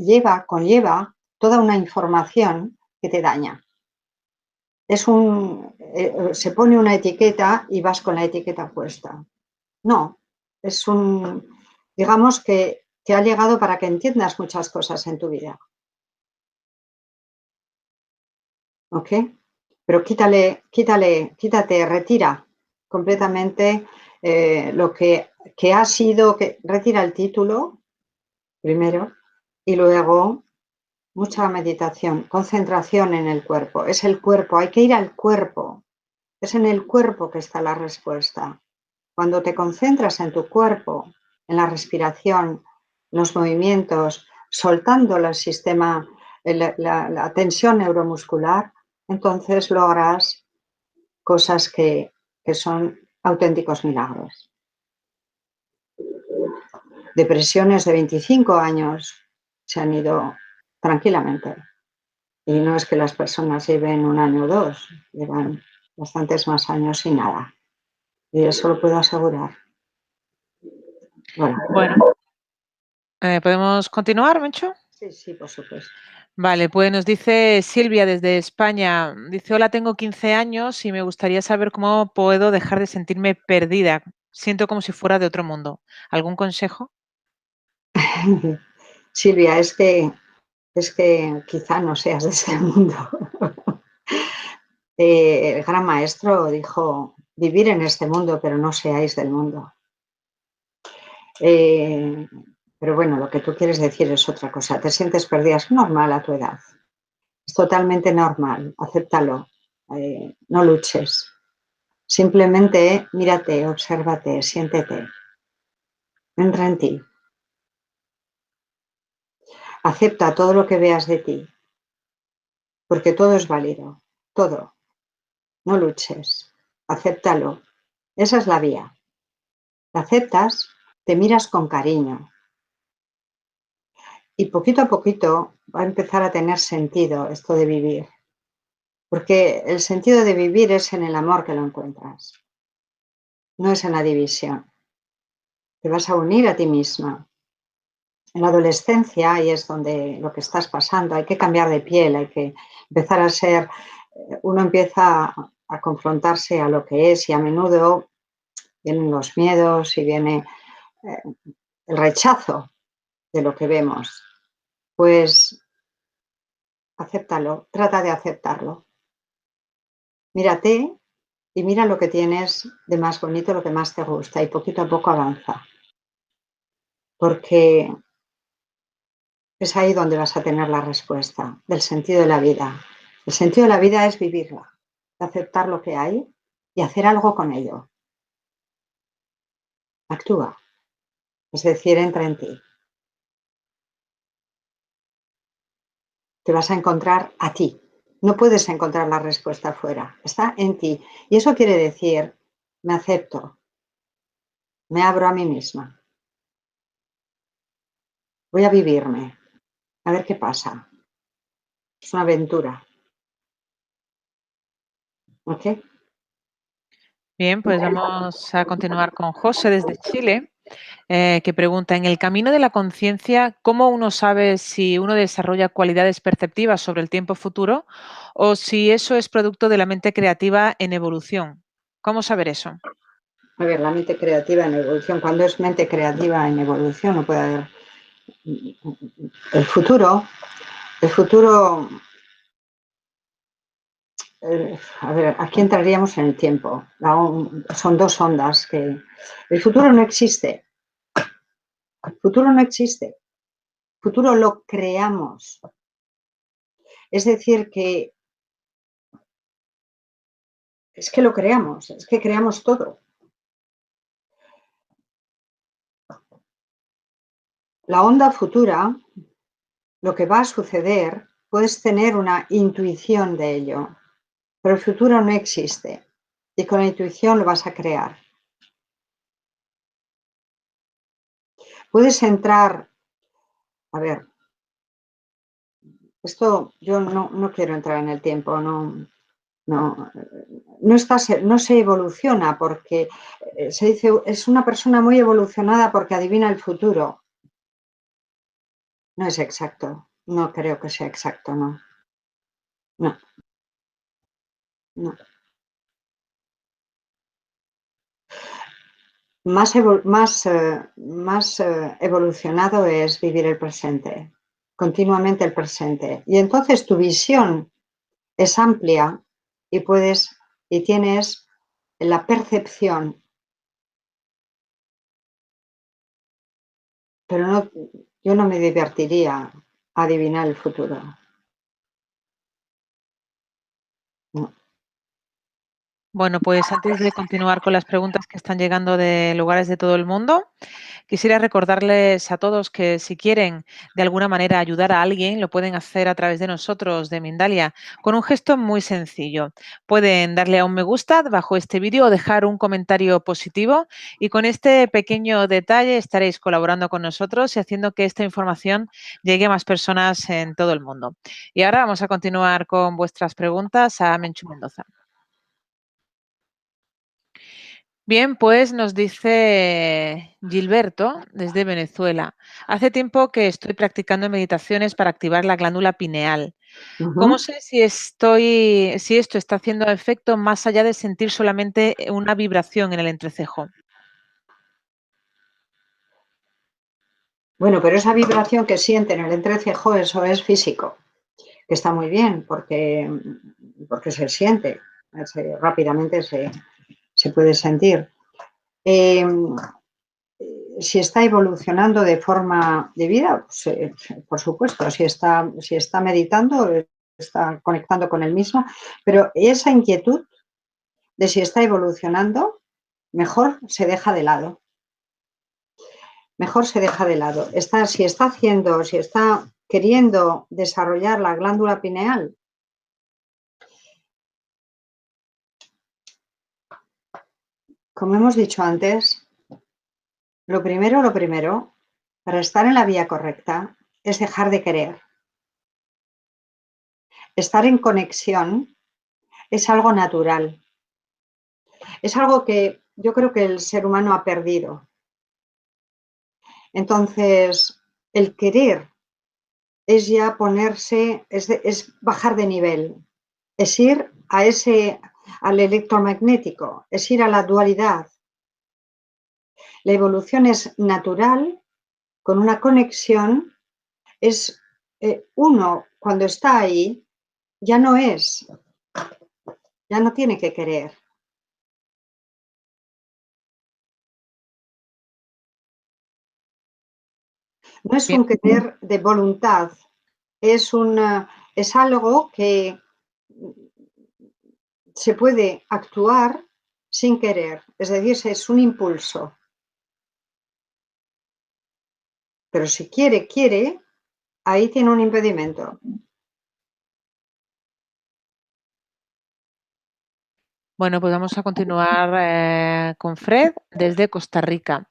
conlleva toda una información que te daña. Se pone una etiqueta y vas con la etiqueta puesta. No, digamos que te ha llegado para que entiendas muchas cosas en tu vida. ¿Ok? Pero quítate, retira completamente lo que ha sido, retira el título primero y luego mucha meditación, concentración en el cuerpo. Es el cuerpo, hay que ir al cuerpo. Es en el cuerpo que está la respuesta. Cuando te concentras en tu cuerpo, en la respiración, los movimientos, soltando el sistema, la tensión neuromuscular, entonces logras cosas que son auténticos milagros. Depresiones de 25 años se han ido tranquilamente. Y no es que las personas lleven 1 año o 2, llevan bastantes más años sin nada. Y eso lo puedo asegurar. Bueno, ¿podemos continuar, Menchu? Sí, sí, por supuesto. Vale, pues nos dice Silvia desde España. Dice, hola, tengo 15 años y me gustaría saber cómo puedo dejar de sentirme perdida. Siento como si fuera de otro mundo. ¿Algún consejo? Silvia, es que quizá no seas de este mundo. El gran maestro dijo, vivir en este mundo, pero no seáis del mundo. Pero bueno, lo que tú quieres decir es otra cosa. Te sientes perdida, es normal a tu edad. Es totalmente normal, acéptalo. No luches. Simplemente mírate, obsérvate, siéntete. Entra en ti. Acepta todo lo que veas de ti, porque todo es válido, todo. No luches, acéptalo. Esa es la vía. La aceptas, te miras con cariño y poquito a poquito va a empezar a tener sentido esto de vivir, porque el sentido de vivir es en el amor que lo encuentras, no es en la división. Te vas a unir a ti misma. En la adolescencia, ahí es donde lo que estás pasando, hay que cambiar de piel, hay que empezar a ser, uno empieza a confrontarse a lo que es y a menudo vienen los miedos y viene el rechazo de lo que vemos. Pues acéptalo, trata de aceptarlo. Mírate y mira lo que tienes de más bonito, lo que más te gusta y poquito a poco avanza. Porque es ahí donde vas a tener la respuesta del sentido de la vida. El sentido de la vida es vivirla, aceptar lo que hay y hacer algo con ello. Actúa, es decir, entra en ti. Te vas a encontrar a ti. No puedes encontrar la respuesta afuera, está en ti. Y eso quiere decir, me acepto, me abro a mí misma, voy a vivirme, a ver qué pasa. Es una aventura. ¿Ok? Bien, pues vamos a continuar con José desde Chile, que pregunta, en el camino de la conciencia, ¿cómo uno sabe si uno desarrolla cualidades perceptivas sobre el tiempo futuro o si eso es producto de la mente creativa en evolución? ¿Cómo saber eso? A ver, la mente creativa en evolución. Cuando es mente creativa en evolución no puede haber el futuro. El futuro, a ver, aquí entraríamos en el tiempo. Son dos ondas que... El futuro no existe. El futuro no existe. El futuro lo creamos. Es decir, que es que lo creamos, es que creamos todo. La onda futura, lo que va a suceder, puedes tener una intuición de ello, pero el futuro no existe y con la intuición lo vas a crear. Puedes entrar, a ver, esto yo no quiero entrar en el tiempo, no se evoluciona porque se dice es una persona muy evolucionada porque adivina el futuro. No es exacto, no creo que sea exacto, no. No, no. Más evolucionado es vivir el presente, continuamente el presente. Y entonces tu visión es amplia y tienes la percepción, pero yo no me divertiría adivinar el futuro. No. Bueno, pues antes de continuar con las preguntas que están llegando de lugares de todo el mundo, quisiera recordarles a todos que si quieren de alguna manera ayudar a alguien, lo pueden hacer a través de nosotros, de Mindalia, con un gesto muy sencillo. Pueden darle a un me gusta bajo este vídeo o dejar un comentario positivo y con este pequeño detalle estaréis colaborando con nosotros y haciendo que esta información llegue a más personas en todo el mundo. Y ahora vamos a continuar con vuestras preguntas a Menchu Mendoza. Bien, pues nos dice Gilberto desde Venezuela. Hace tiempo que estoy practicando meditaciones para activar la glándula pineal. ¿Cómo sé si esto está haciendo efecto más allá de sentir solamente una vibración en el entrecejo? Bueno, pero esa vibración que siente en el entrecejo, eso es físico, que está muy bien porque se siente, rápidamente se puede sentir. Si está evolucionando de forma de vida, pues, por supuesto, si está meditando, está conectando con él mismo, pero esa inquietud de si está evolucionando, mejor se deja de lado. Mejor se deja de lado. Si está queriendo desarrollar la glándula pineal, como hemos dicho antes, lo primero, para estar en la vía correcta, es dejar de querer. Estar en conexión es algo natural. Es algo que yo creo que el ser humano ha perdido. Entonces, el querer es ya ponerse, es bajar de nivel, es ir al electromagnético, es ir a la dualidad. La evolución es natural, con una conexión, es uno cuando está ahí, ya no tiene que querer. No es un querer de voluntad, es algo que se puede actuar sin querer, es decir, es un impulso. Pero si quiere, ahí tiene un impedimento. Bueno, pues vamos a continuar con Fred desde Costa Rica.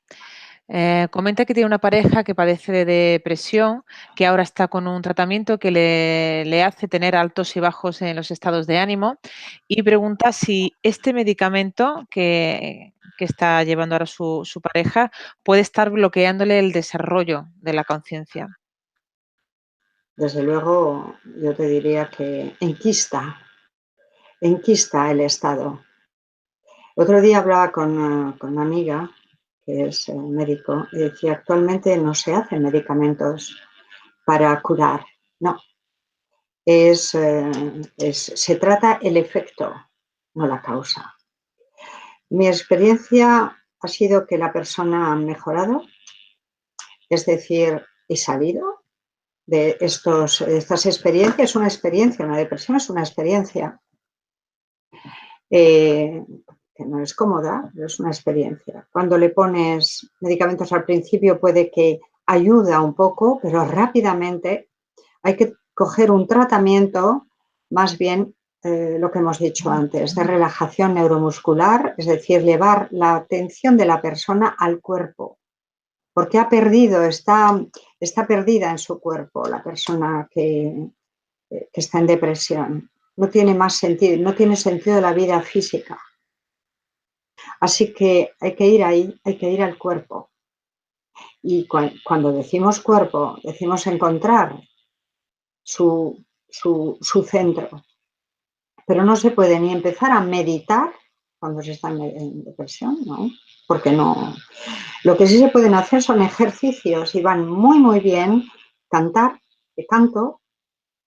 Comenta que tiene una pareja que padece de depresión, que ahora está con un tratamiento que le hace tener altos y bajos en los estados de ánimo y pregunta si este medicamento que está llevando ahora su pareja puede estar bloqueándole el desarrollo de la conciencia. Desde luego, yo te diría que enquista el estado. Otro día hablaba con una amiga que es médico y decía, actualmente no se hacen medicamentos para curar, no. Se trata el efecto, no la causa. Mi experiencia ha sido que la persona ha mejorado, es decir, he salido de estas experiencias, una depresión es una experiencia que no es cómoda, pero es una experiencia. Cuando le pones medicamentos al principio puede que ayuda un poco, pero rápidamente hay que coger un tratamiento, más bien lo que hemos dicho antes, de relajación neuromuscular, es decir, llevar la atención de la persona al cuerpo, porque está perdida en su cuerpo la persona que está en depresión. No tiene más sentido, no tiene sentido la vida física. Así que hay que ir ahí, hay que ir al cuerpo. Y cuando decimos cuerpo, decimos encontrar su centro. Pero no se puede ni empezar a meditar cuando se está en depresión, ¿no? Porque no. Lo que sí se pueden hacer son ejercicios y van muy, muy bien cantar, de canto,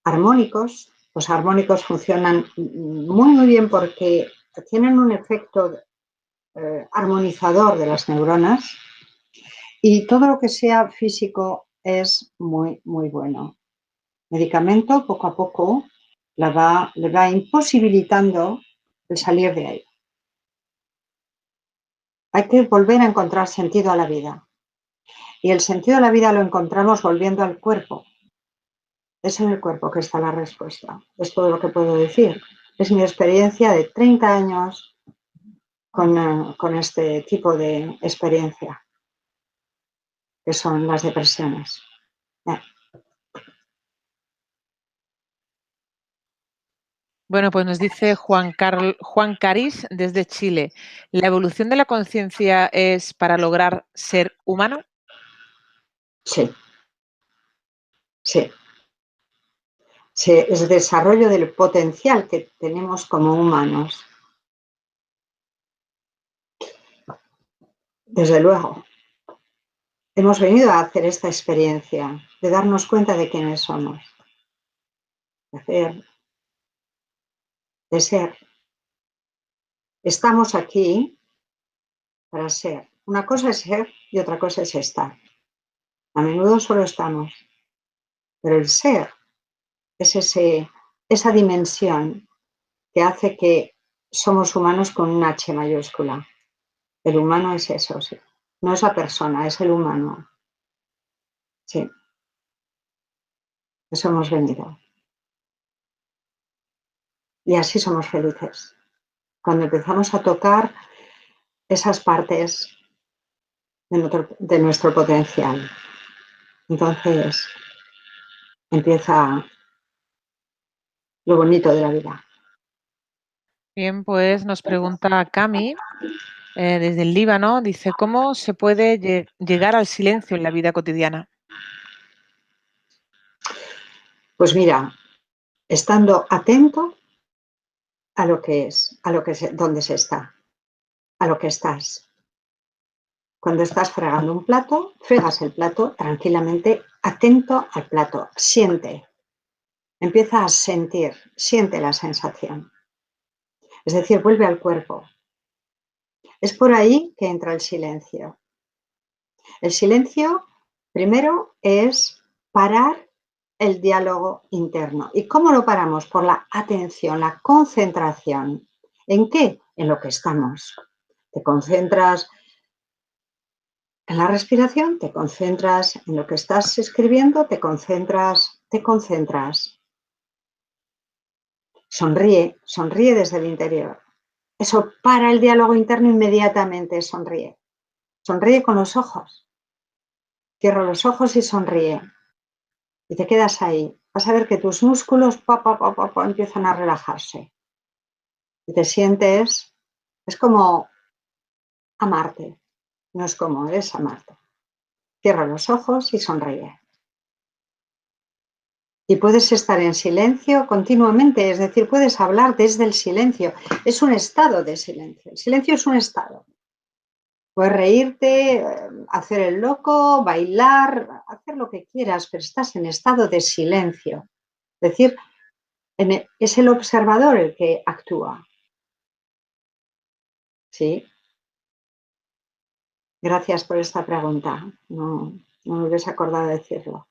armónicos. Los armónicos funcionan muy, muy bien porque tienen un efecto armonizador de las neuronas y todo lo que sea físico es muy, muy bueno. medicamento poco a poco le va imposibilitando el salir de ahí. Hay que volver a encontrar sentido a la vida. Y el sentido de la vida lo encontramos volviendo al cuerpo. Es en el cuerpo que está la respuesta. Es todo lo que puedo decir. Es mi experiencia de 30 años con este tipo de experiencia, que son las depresiones. Bueno, pues nos dice Juan Caris desde Chile. ¿La evolución de la conciencia es para lograr ser humano? Sí, sí. Sí, es el desarrollo del potencial que tenemos como humanos. Desde luego. Hemos venido a hacer esta experiencia, de darnos cuenta de quiénes somos, de ser. Estamos aquí para ser. Una cosa es ser y otra cosa es estar. A menudo solo estamos, pero el ser es esa dimensión que hace que somos humanos con un H mayúscula. El humano es eso, sí. No es la persona, es el humano. Sí. Eso hemos venido. Y así somos felices. Cuando empezamos a tocar esas partes de nuestro potencial. Entonces empieza lo bonito de la vida. Bien, pues nos pregunta Cami desde el Líbano, dice, ¿cómo se puede llegar al silencio en la vida cotidiana? Pues mira, estando atento a lo que es, donde se está, a lo que estás. Cuando estás fregando un plato, fregas el plato tranquilamente, atento al plato, siente, empieza a sentir, siente la sensación. Es decir, vuelve al cuerpo. Es por ahí que entra el silencio. El silencio, primero, es parar el diálogo interno. ¿Y cómo lo paramos? Por la atención, la concentración. ¿En qué? En lo que estamos. Te concentras en la respiración, te concentras en lo que estás escribiendo, te concentras. Sonríe, sonríe desde el interior. Eso para el diálogo interno inmediatamente, sonríe. Sonríe con los ojos. Cierra los ojos y sonríe. Y te quedas ahí. Vas a ver que tus músculos empiezan a relajarse. Y te sientes, es como amarte. No es como, es amarte. Cierra los ojos y sonríe. Y puedes estar en silencio continuamente, es decir, puedes hablar desde el silencio. Es un estado de silencio. El silencio es un estado. Puedes reírte, hacer el loco, bailar, hacer lo que quieras, pero estás en estado de silencio. Es decir, es el observador el que actúa. ¿Sí? Gracias por esta pregunta. No me hubiese acordado de decirlo.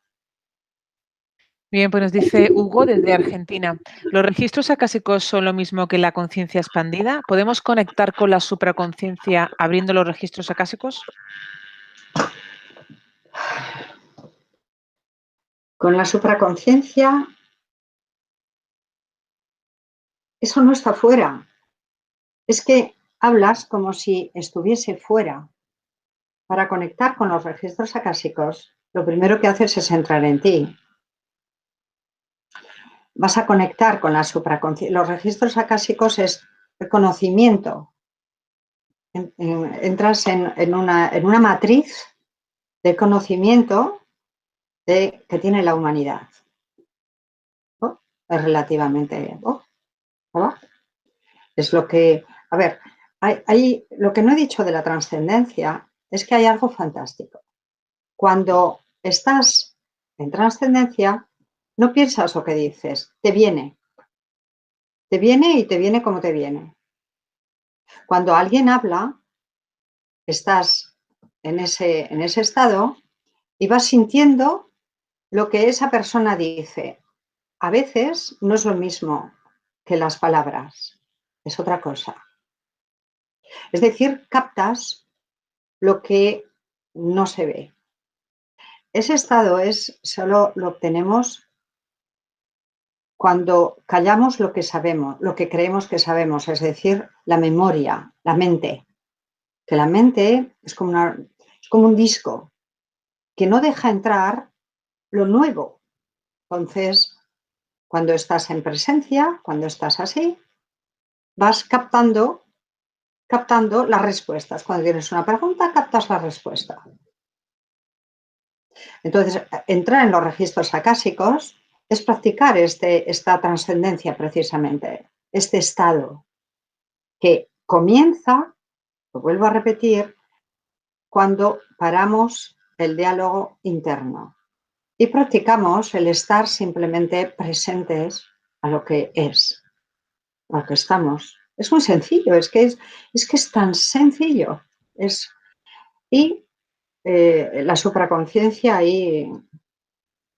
Bien, pues nos dice Hugo desde Argentina. ¿Los registros acásicos son lo mismo que la conciencia expandida? ¿Podemos conectar con la supraconciencia abriendo los registros acásicos? Con la supraconciencia, eso no está fuera. Es que hablas como si estuviese fuera. Para conectar con los registros acásicos, lo primero que haces es entrar en ti. Vas a conectar con la supraconciencia. Los registros acásicos es el conocimiento. Entras en una matriz de conocimiento que tiene la humanidad. ¿Oh? Es relativamente... ¿Oh? ¿Oh? Es lo que... A ver, lo que no he dicho de la trascendencia es que hay algo fantástico. Cuando estás en trascendencia, no piensas lo que dices, te viene. Te viene y te viene como te viene. Cuando alguien habla, estás en ese estado y vas sintiendo lo que esa persona dice. a veces no es lo mismo que las palabras, es otra cosa. Es decir, captas lo que no se ve. Ese estado solo lo obtenemos cuando callamos lo que sabemos, lo que creemos que sabemos, es decir, la memoria, la mente. Que la mente es como un disco que no deja entrar lo nuevo. Entonces, cuando estás en presencia, cuando estás así, vas captando las respuestas. Cuando tienes una pregunta, captas la respuesta. Entonces, entrar en los registros acásicos es practicar esta trascendencia precisamente, este estado que comienza, lo vuelvo a repetir, cuando paramos el diálogo interno y practicamos el estar simplemente presentes a lo que es, a lo que estamos. Es muy sencillo, es que es tan sencillo. Y la supraconciencia ahí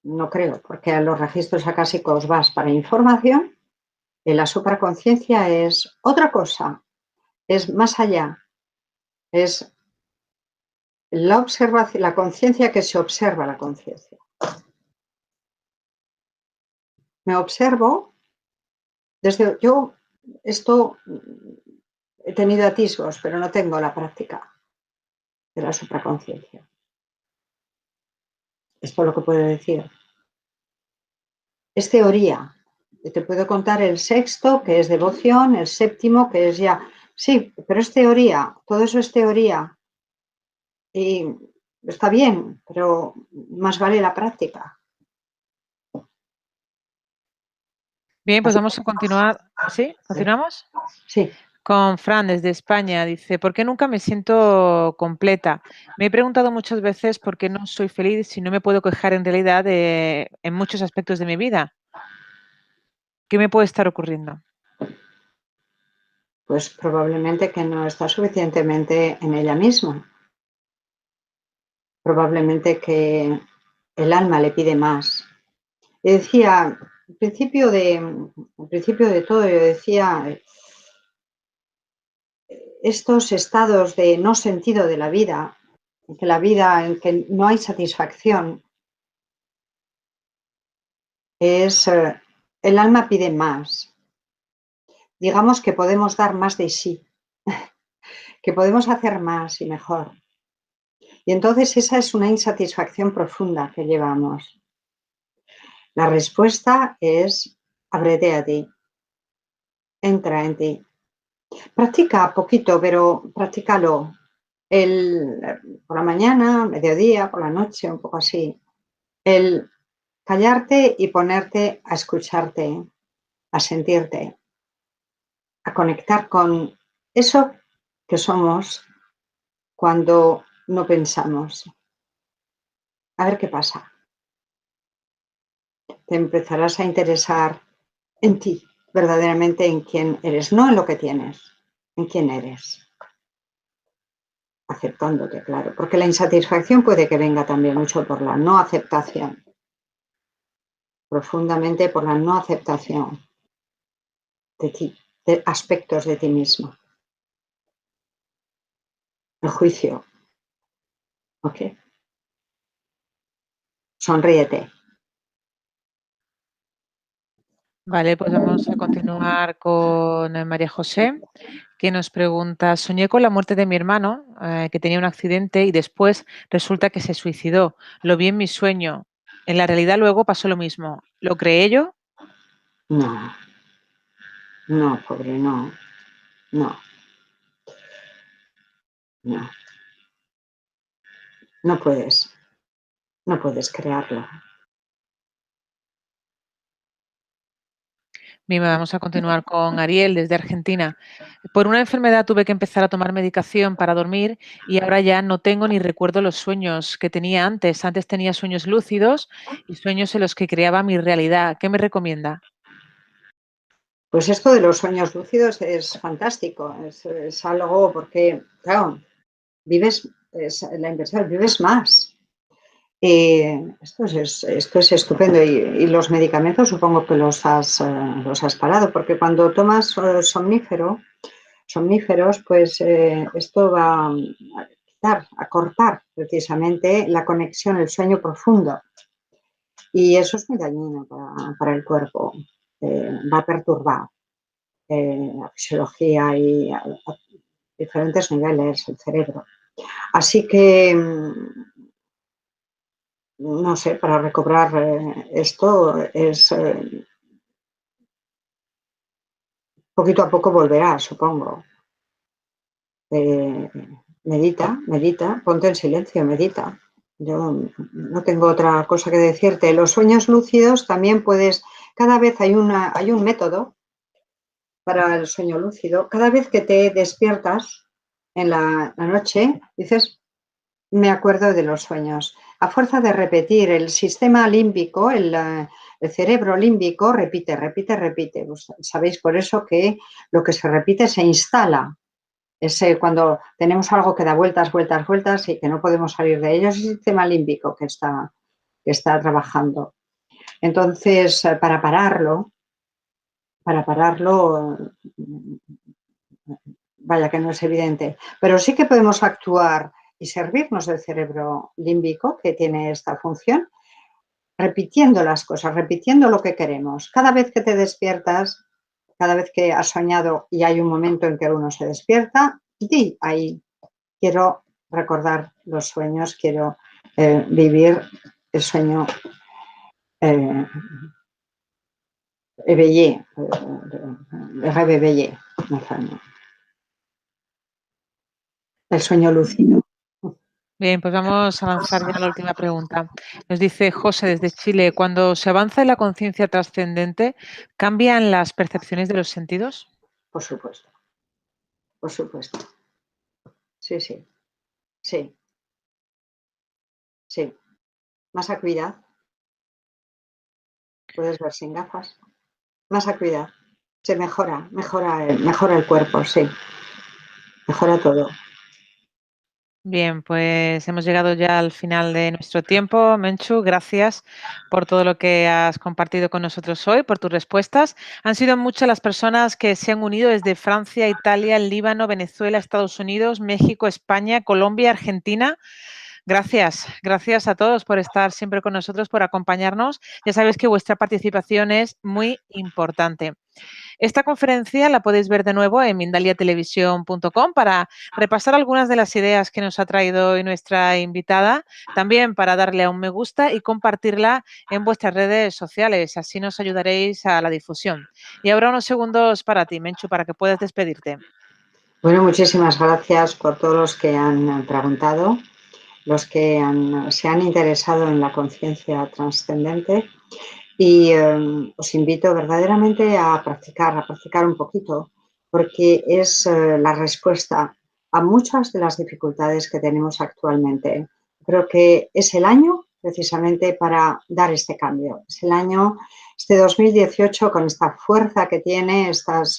no creo, porque a los registros acásicos vas para información y la supraconciencia es otra cosa, es más allá, es la observación, la conciencia que se observa la conciencia. Me observo esto he tenido atisbos, pero no tengo la práctica de la supraconciencia. Esto es lo que puedo decir. Es teoría. Te puedo contar el sexto, que es devoción, el séptimo, que es ya... Sí, pero es teoría, todo eso es teoría. Y está bien, pero más vale la práctica. Bien, pues vamos a continuar. ¿Sí? ¿Continuamos? Sí. Con Fran desde España. Dice, ¿por qué nunca me siento completa? Me he preguntado muchas veces por qué no soy feliz si no me puedo quejar en realidad en muchos aspectos de mi vida. ¿Qué me puede estar ocurriendo? Pues probablemente que no está suficientemente en ella misma. Probablemente que el alma le pide más. Yo decía, al principio de todo, yo decía, estos estados de no sentido de la vida, en que no hay satisfacción, el alma pide más. Digamos que podemos dar más de sí, que podemos hacer más y mejor. Y entonces esa es una insatisfacción profunda que llevamos. La respuesta es ábrete a ti, entra en ti. Practica poquito, pero practícalo por la mañana, mediodía, por la noche, un poco así. El callarte y ponerte a escucharte, a sentirte, a conectar con eso que somos cuando no pensamos. A ver qué pasa. Te empezarás a interesar en ti, verdaderamente en quién eres, no en lo que tienes, en quién eres. Aceptándote, claro, porque la insatisfacción puede que venga también mucho por la no aceptación, profundamente por la no aceptación de ti, de aspectos de ti mismo. El juicio, ¿ok? Sonríete. Vale, pues vamos a continuar con María José, que nos pregunta, soñé con la muerte de mi hermano, que tenía un accidente y después resulta que se suicidó. Lo vi en mi sueño. En la realidad luego pasó lo mismo. ¿Lo creé yo? No, no, pobre, no, no, no. No puedes crearlo. Bien, vamos a continuar con Ariel desde Argentina. Por una enfermedad tuve que empezar a tomar medicación para dormir y ahora ya no tengo ni recuerdo los sueños que tenía antes. Antes tenía sueños lúcidos y sueños en los que creaba mi realidad. ¿Qué me recomienda? Pues esto de los sueños lúcidos es fantástico, es algo porque, claro, vives, es la inversión, vives más. Esto es estupendo y los medicamentos supongo que los has parado, porque cuando tomas somníferos, pues esto va a cortar precisamente la conexión, el sueño profundo. Y eso es muy dañino para el cuerpo. Va a perturbar la fisiología y a diferentes niveles el cerebro. Así que, no sé, para recobrar esto es poquito a poco volverá, supongo. Medita, ponte en silencio, medita. Yo no tengo otra cosa que decirte. Los sueños lúcidos también puedes, cada vez hay un método para el sueño lúcido. Cada vez que te despiertas en la noche, dices, me acuerdo de los sueños. A fuerza de repetir, el sistema límbico, el cerebro límbico, repite. Pues, sabéis por eso que lo que se repite se instala. Es cuando tenemos algo que da vueltas y que no podemos salir de ello, es el sistema límbico que está trabajando. Entonces, para pararlo, vaya que no es evidente, pero sí que podemos actuar y servirnos del cerebro límbico que tiene esta función, repitiendo las cosas, repitiendo lo que queremos. Cada vez que te despiertas, cada vez que has soñado y hay un momento en que uno se despierta, di ahí, quiero recordar los sueños, quiero vivir el sueño éveillé, rêve éveillé, el sueño lúcido. Bien, pues vamos a lanzar ya la última pregunta. Nos dice José desde Chile, cuando se avanza en la conciencia trascendente, ¿cambian las percepciones de los sentidos? Por supuesto, por supuesto. Sí, sí, sí, sí. Más acuidad. Puedes ver sin gafas. Más acuidad. Se mejora el cuerpo, sí. Mejora todo. Bien, pues hemos llegado ya al final de nuestro tiempo. Menchu, gracias por todo lo que has compartido con nosotros hoy, por tus respuestas. Han sido muchas las personas que se han unido desde Francia, Italia, Líbano, Venezuela, Estados Unidos, México, España, Colombia, Argentina. Gracias a todos por estar siempre con nosotros, por acompañarnos. Ya sabéis que vuestra participación es muy importante. Esta conferencia la podéis ver de nuevo en mindaliatelevisión.com para repasar algunas de las ideas que nos ha traído hoy nuestra invitada, también para darle a un me gusta y compartirla en vuestras redes sociales, así nos ayudaréis a la difusión. Y ahora unos segundos para ti, Menchu, para que puedas despedirte. Bueno, muchísimas gracias por todos los que han preguntado, los que se han interesado en la conciencia trascendente. Y os invito verdaderamente a practicar un poquito, porque es la respuesta a muchas de las dificultades que tenemos actualmente. Creo que es el año precisamente para dar este cambio. Es el año, este 2018, con esta fuerza que tiene, estas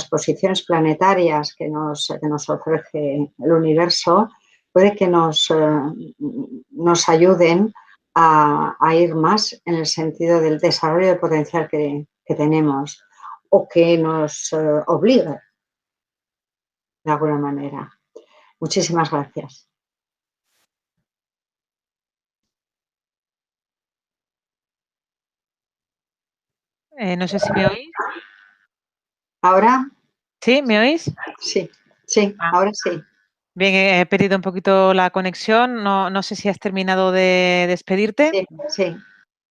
posiciones planetarias que nos ofrece el universo, puede que nos ayuden a ir más en el sentido del desarrollo de potencial que tenemos o que nos obliga de alguna manera. Muchísimas gracias. No sé si me oís. ¿Ahora? ¿Sí? ¿Me oís? Sí, ahora sí. Bien, he perdido un poquito la conexión. No sé si has terminado de despedirte. Sí.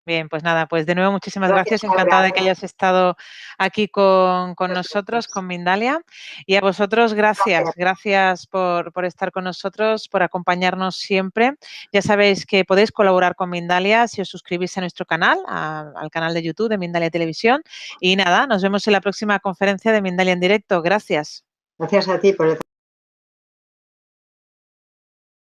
Bien, pues nada, pues de nuevo muchísimas Gracias, gracias. Encantada Laura. de que hayas estado aquí con nosotros, con Mindalia. Y a vosotros, gracias por estar con nosotros, por acompañarnos siempre. Ya sabéis que podéis colaborar con Mindalia si os suscribís a nuestro canal, al canal de YouTube de Mindalia Televisión. Y nada, nos vemos en la próxima conferencia de Mindalia en directo. Gracias. Gracias a ti por el